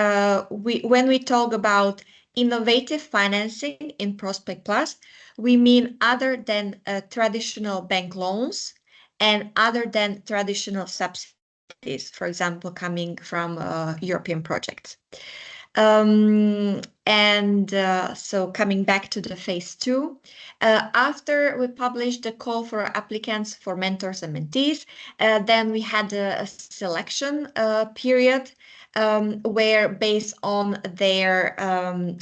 when we talk about innovative financing in Prospect Plus, we mean other than traditional bank loans and other than traditional subsidies, for example, coming from European projects. So coming back to the phase 2, after we published the call for applicants for mentors and mentees, then we had a selection period where, based on their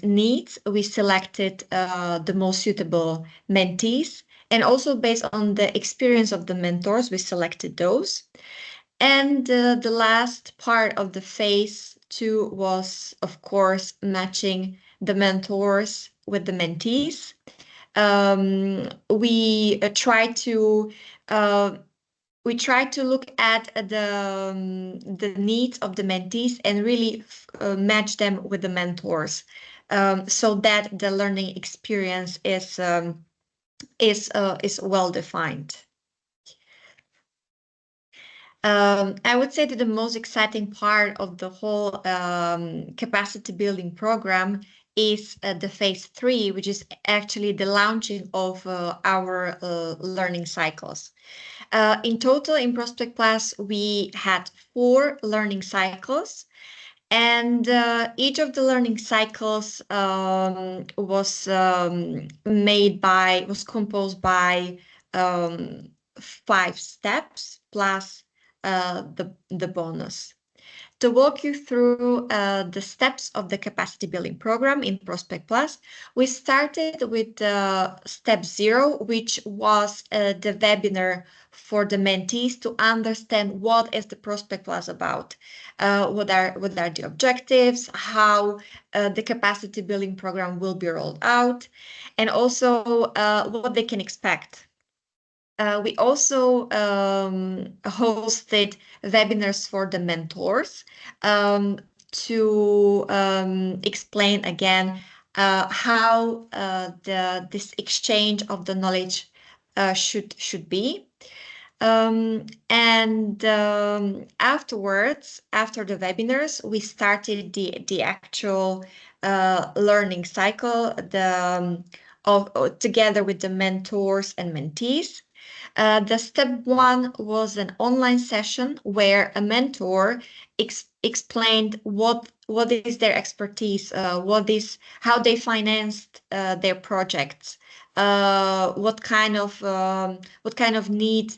needs, we selected the most suitable mentees, and also based on the experience of the mentors, we selected those. And the last part of the phase 2 was, of course, matching the mentors with the mentees. We try to look at the needs of the mentees and really match them with the mentors, so that the learning experience is well defined. I would say that the most exciting part of the whole capacity building program is the phase 3, which is actually the launching of our learning cycles. In total, in Prospect Plus, we had 4 learning cycles, and each of the learning cycles was composed by 5 steps plus the bonus. To walk you through the steps of the capacity building program in Prospect Plus, we started with step 0, which was the webinar for the mentees to understand what is the Prospect Plus about, what are the objectives, how the capacity building program will be rolled out, and also what they can expect. We also hosted webinars for the mentors to explain again how this exchange of the knowledge should be. Afterwards, after the webinars, we started the actual learning cycle together with the mentors and mentees. The step 1 was an online session where a mentor explained what is their expertise, how they financed their projects, what kind of need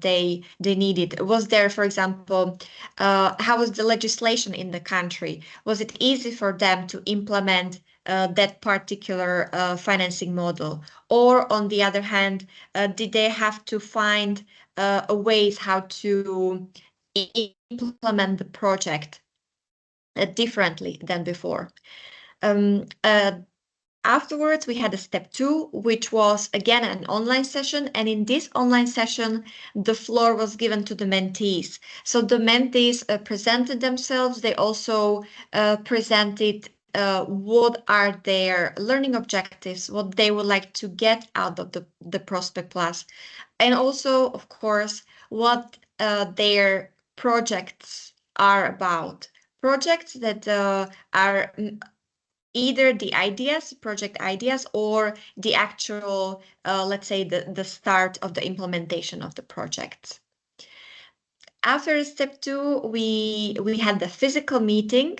they needed. Was there, for example, how was the legislation in the country? Was it easy for them to implement that particular financing model? Or on the other hand, did they have to find ways how to implement the project differently than before? Afterwards, we had a step 2, which was again an online session. And in this online session, the floor was given to the mentees. So the mentees presented themselves. They also presented what are their learning objectives, what they would like to get out of the Prospect Plus. And also, of course, what their projects are about. Projects that are either the project ideas, or the actual, let's say, the start of the implementation of the project. After step 2, we had the physical meeting,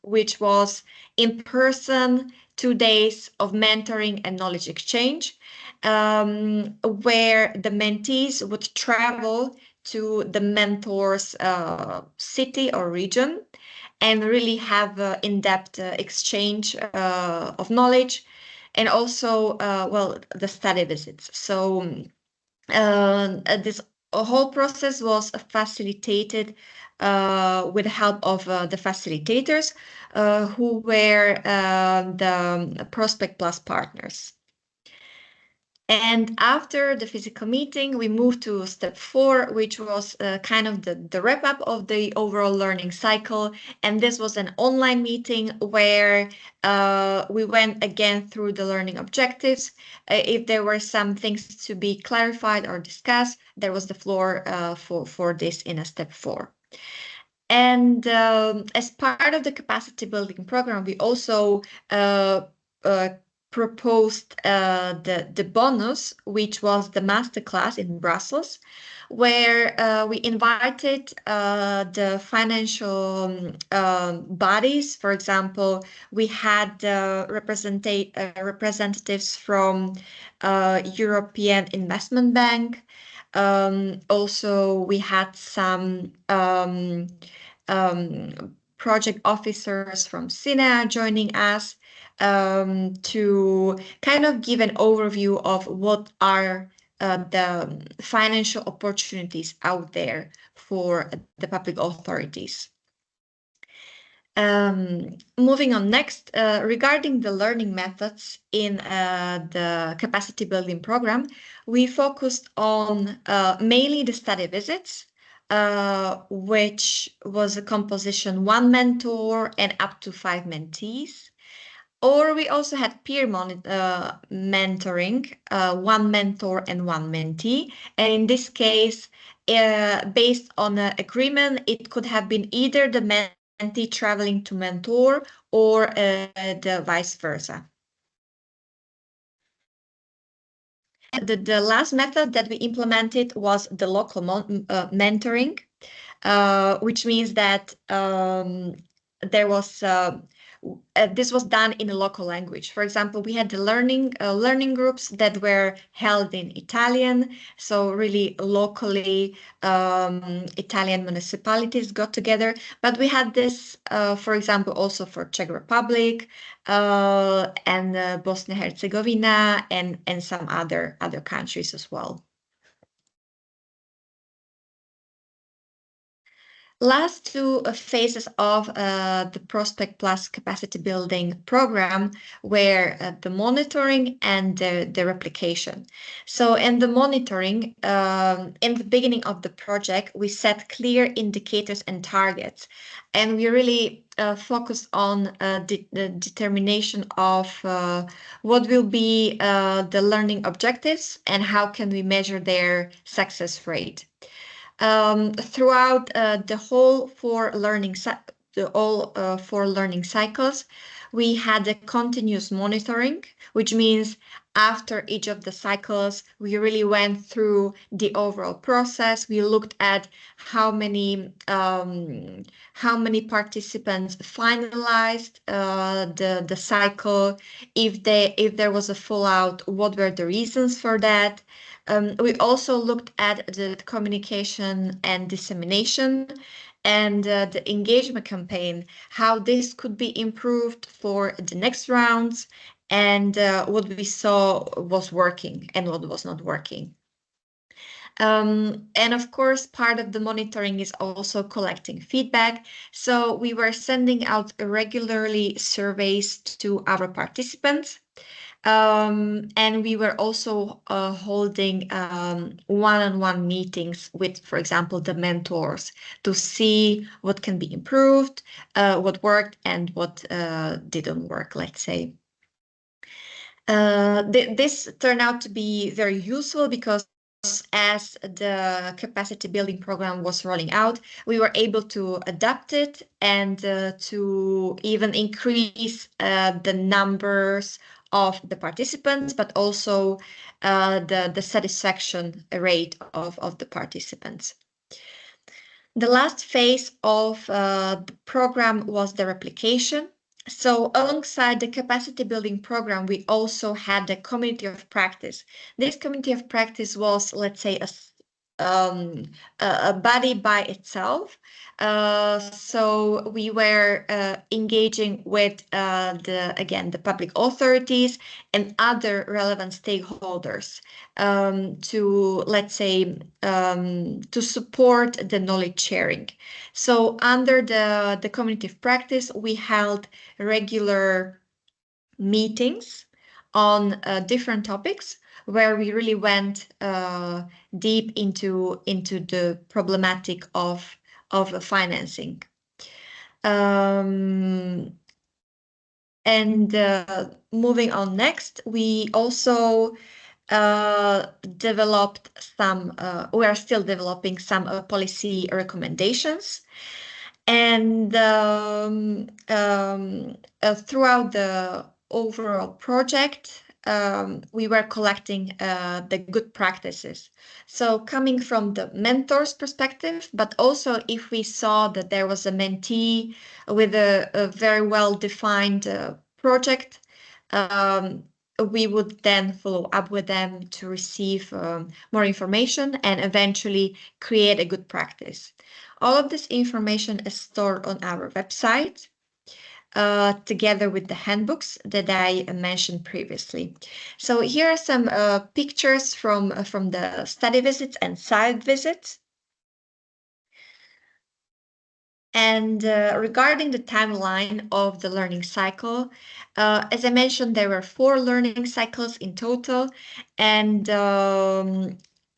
which was in person, 2 days of mentoring and knowledge exchange, where the mentees would travel to the mentor's city or region and really have in-depth exchange of knowledge, and also, the study visits. So this whole process was facilitated with the help of the facilitators who were the Prospect Plus partners. And after the physical meeting, we moved to step 4, which was kind of the wrap up of the overall learning cycle. And this was an online meeting where we went again through the learning objectives. If there were some things to be clarified or discussed, there was the floor for this in a step 4. And as part of the capacity building program, we also proposed the bonus, which was the masterclass in Brussels, where we invited the financial bodies. For example, we had representatives from European Investment Bank. Also, we had some project officers from SINA joining us to kind of give an overview of what are the financial opportunities out there for the public authorities. Moving on next, regarding the learning methods in the capacity building program, we focused on mainly the study visits, which was a composition 1 mentor and up to 5 mentees. Or we also had peer mentoring, 1 mentor and 1 mentee. And in this case, based on an agreement, it could have been either the mentee traveling to mentor or the vice versa. The last method that we implemented was the local mentoring, which means that there was this was done in a local language. For example, we had the learning groups that were held in Italian, so really locally Italian municipalities got together. But we had this, for example, also for Czech Republic and Bosnia Herzegovina and some other countries as well. Last two phases of the Prospect Plus capacity building program were the monitoring and the replication. So in the monitoring, in the beginning of the project, we set clear indicators and targets, and we really focused on the determination of what will be the learning objectives and how can we measure their success rate. Throughout the whole four learning cycles, we had a continuous monitoring, which means after each of the cycles, we really went through the overall process. We looked at how many participants finalized the cycle, if there was a fallout, what were the reasons for that. We also looked at the communication and dissemination and the engagement campaign, how this could be improved for the next rounds, and what we saw was working and what was not working. And of course, part of the monitoring is also collecting feedback. So we were sending out regularly surveys to our participants. And we were also holding one-on-one meetings with, for example, the mentors to see what can be improved, what worked and what didn't work, let's say. This turned out to be very useful because as the capacity building program was rolling out, we were able to adapt it and to even increase the numbers of the participants, but also the satisfaction rate of the participants. The last phase of the program was the replication. So alongside the capacity building program, we also had the community of practice. This community of practice was, let's say, a body by itself. So we were engaging with the public authorities and other relevant stakeholders to, let's say, to support the knowledge sharing. So under the community of practice, we held regular meetings on different topics where we really went deep into the problematic of financing. And moving on next, we also developed some, we are still developing some policy recommendations. And throughout the overall project, we were collecting the good practices. So coming from the mentor's perspective, but also if we saw that there was a mentee with a very well-defined project, we would then follow up with them to receive more information and eventually create a good practice. All of this information is stored on our website, together with the handbooks that I mentioned previously. So here are some pictures from the study visits and site visits. And regarding the timeline of the learning cycle, as I mentioned, there were 4 learning cycles in total, and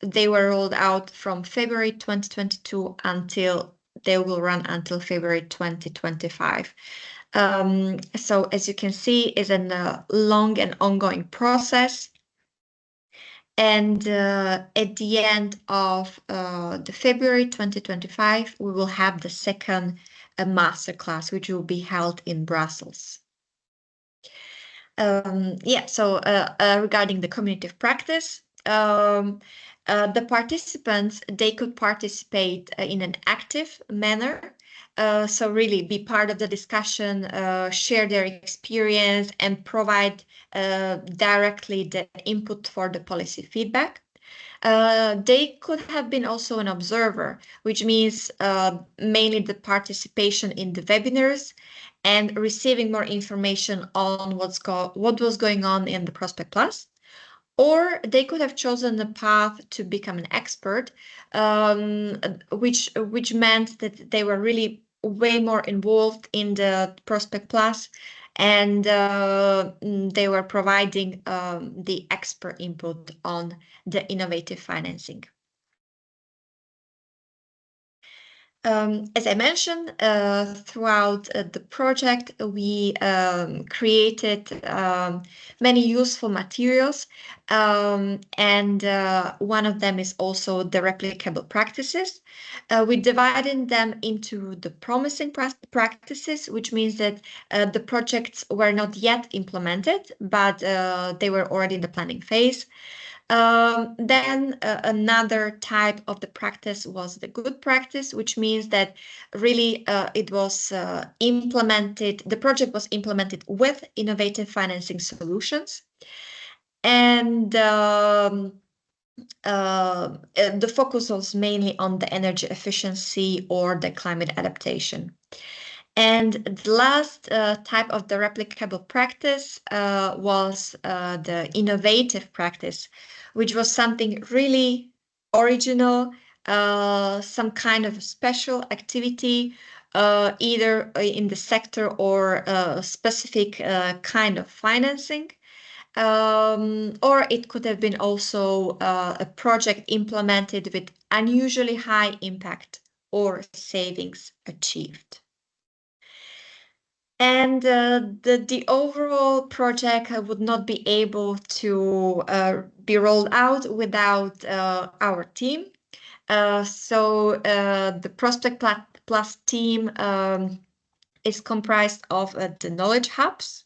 they were rolled out from February 2022 until they will run until February 2025. So as you can see, it's a long and ongoing process. And at the end of the February 2025, we will have the second masterclass, which will be held in Brussels. So regarding the community of practice, the participants, they could participate in an active manner. So really be part of the discussion, share their experience, and provide directly the input for the policy feedback. They could have been also an observer, which means mainly the participation in the webinars and receiving more information on what was going on in the Prospect Plus. Or they could have chosen the path to become an expert, which meant that they were really way more involved in the Prospect Plus, and they were providing the expert input on the innovative financing. As I mentioned, throughout the project, we created many useful materials, and one of them is also the replicable practices. We divided them into the promising practices, which means that the projects were not yet implemented, but they were already in the planning phase. Then another type of the practice was the good practice, which means that really it was implemented, the project was implemented with innovative financing solutions. And the focus was mainly on the energy efficiency or the climate adaptation. And the last type of the replicable practice was the innovative practice, which was something really original, some kind of special activity, either in the sector or a specific kind of financing. Or it could have been also a project implemented with unusually high impact or savings achieved. And the overall project would not be able to be rolled out without our team. So the Prospect Plus team is comprised of the knowledge hubs,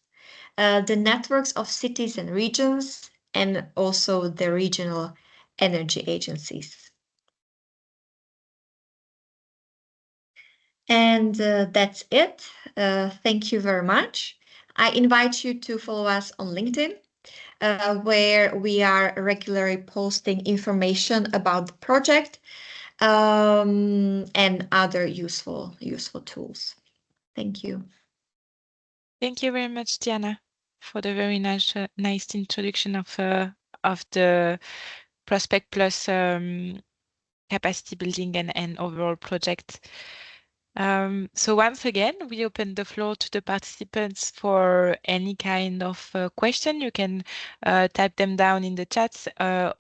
the networks of cities and regions, and also the regional energy agencies. And that's it. Thank you very much. I invite you to follow us on LinkedIn, where we are regularly posting information about the project and other useful tools. Thank you. Thank you very much, Diana, for the very nice introduction of the Prospect Plus capacity building and overall project. So once again, we open the floor to the participants for any kind of question. You can type them down in the chats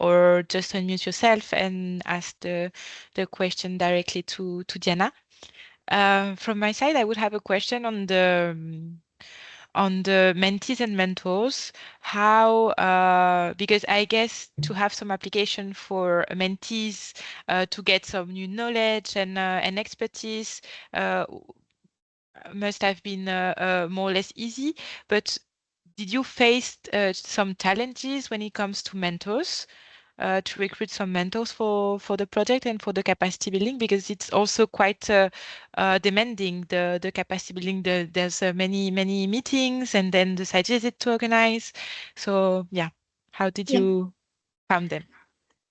or just unmute yourself and ask the question directly to Diana. From my side, I would have a question on the mentees and mentors, how, because I guess to have some application for mentees to get some new knowledge and expertise must have been more or less easy, but did you face some challenges when it comes to mentors? To recruit some mentors for the project and for the capacity building, because it's also quite demanding, the capacity building. There's many meetings and then the site visit to organize. So yeah, how did you found them?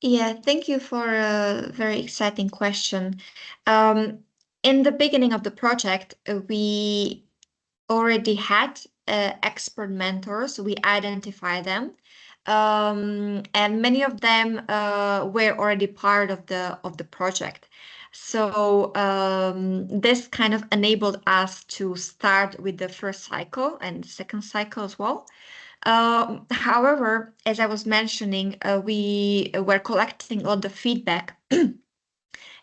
Yeah, thank you for a very exciting question. In the beginning of the project, we already had expert mentors. We identify them. And many of them were already part of the project. So this kind of enabled us to start with the first cycle and second cycle as well. However, as I was mentioning, we were collecting all the feedback.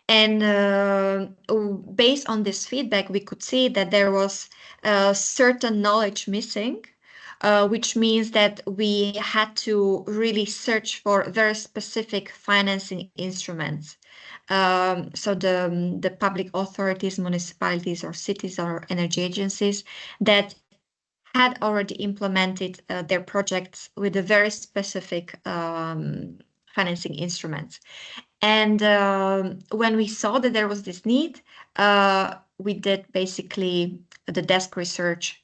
And based on this feedback, we could see that there was certain knowledge missing, which means that we had to really search for very specific financing instruments. So the public authorities, municipalities or cities or energy agencies that had already implemented their projects with a very specific financing instruments. And when we saw that there was this need, we did basically the desk research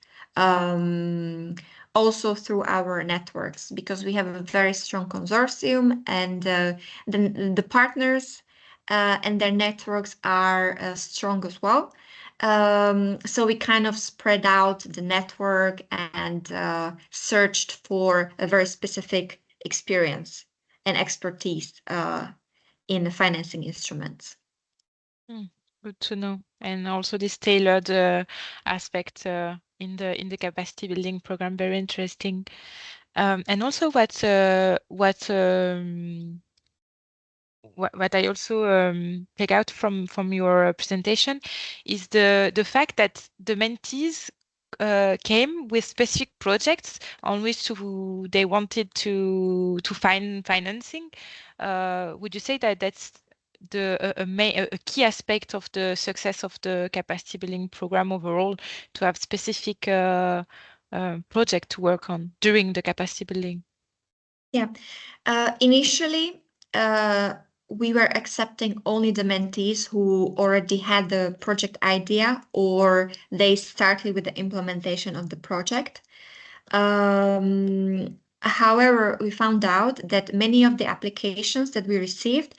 also through our networks, because we have a very strong consortium, and the partners and their networks are strong as well. So we kind of spread out the network and searched for a very specific experience and expertise in the financing instruments. Good to know. And also this tailored aspect in the capacity building program, very interesting. And also what I also take out from your presentation is the fact that the mentees came with specific projects on which they wanted to find financing. Would you say that that's a key aspect of the success of the capacity building program overall, to have specific project to work on during the capacity building? Yeah, initially we were accepting only the mentees who already had the project idea, or they started with the implementation of the project. However, we found out that many of the applications that we received,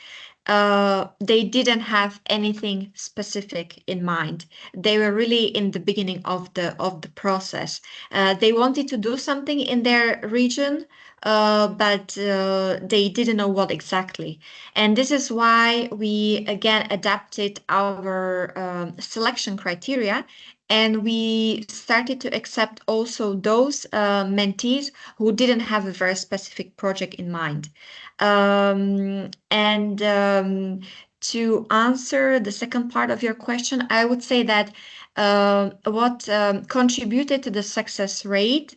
they didn't have anything specific in mind. They were really in the beginning of the process. They wanted to do something in their region, but they didn't know what exactly. And this is why we again adapted our selection criteria, and we started to accept also those mentees who didn't have a very specific project in mind. To answer the second part of your question, I would say that what contributed to the success rate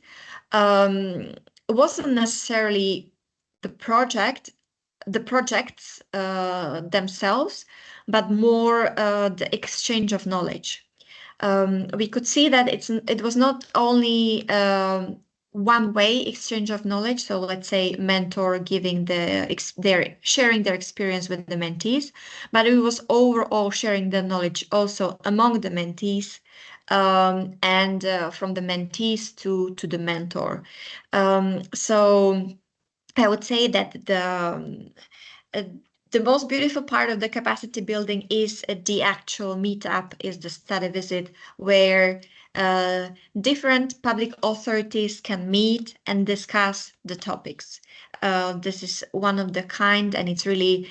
wasn't necessarily the projects themselves, but more the exchange of knowledge. We could see that it was not only one way exchange of knowledge. So let's say mentor giving sharing their experience with the mentees, but it was overall sharing the knowledge also among the mentees, and from the mentees to the mentor. So I would say that the most beautiful part of the capacity building is the actual meetup, is the study visit, where different public authorities can meet and discuss the topics. This is one of the kind, and it's really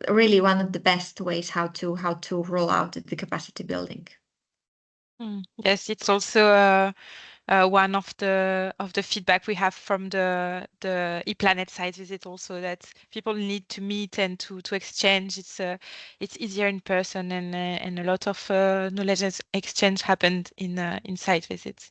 really one of the best ways how to roll out the capacity building. Yes, it's also one of the feedback we have from the ePLANET site visit also, that people need to meet and to exchange. It's easier in person, and a lot of knowledge exchange happened in site visits.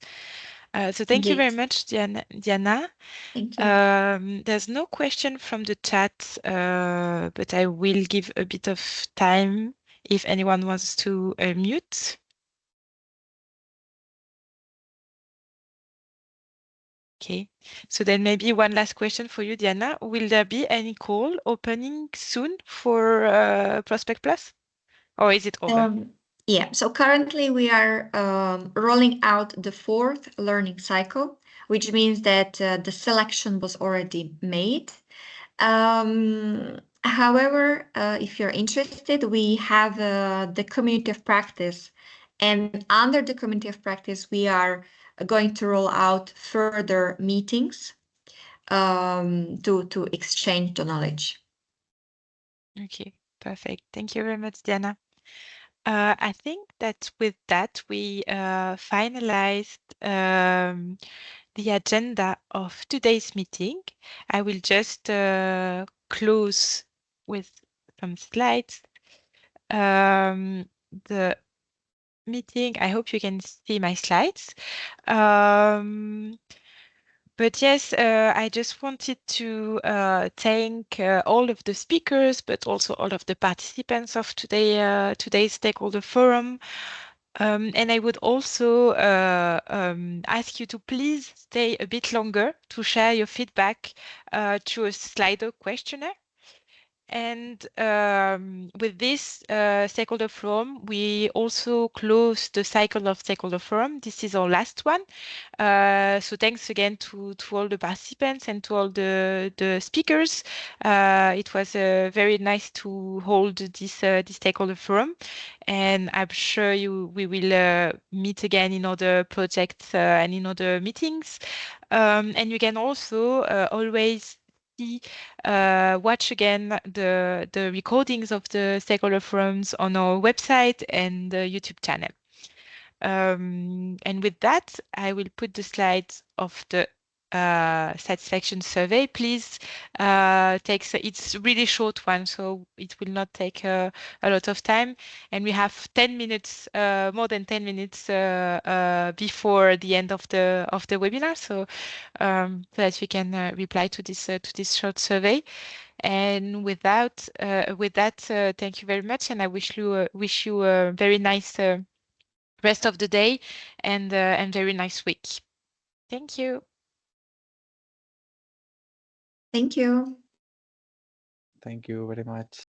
So thank you very much, Diana. Thank you. There's no question from the chat, but I will give a bit of time if anyone wants to mute. Okay, so then maybe one last question for you, Diana. Will there be any call opening soon for Prospect Plus, or is it over? Yeah, so currently we are rolling out the 4th learning cycle, which means that the selection was already made. However, if you're interested, we have the community of practice, and under the community of practice, we are going to roll out further meetings to exchange the knowledge. Okay, perfect. Thank you very much, Diana. I think that with that, we finalized the agenda of today's meeting. I will just close with some slides. The meeting, I hope you can see my slides. But yes, I just wanted to thank all of the speakers, but also all of the participants of today's stakeholder forum. And I would also ask you to please stay a bit longer to share your feedback through a Slido questionnaire. And with this stakeholder forum, we also close the cycle of stakeholder forum. This is our last one. So thanks again to all the participants and to all the speakers. It was very nice to hold this stakeholder forum, and I'm sure we will meet again in other projects and in other meetings. And you can also always watch again the recordings of the stakeholder forums on our website and the YouTube channel. And with that, I will put the slides of the satisfaction survey. Please it's a really short one, so it will not take a lot of time. And we have 10 minutes, more than 10 minutes before the end of the webinar, so that we can reply to this short survey. And with that, thank you very much, and I wish you a very nice rest of the day and very nice week. Thank you. Thank you. Thank you very much.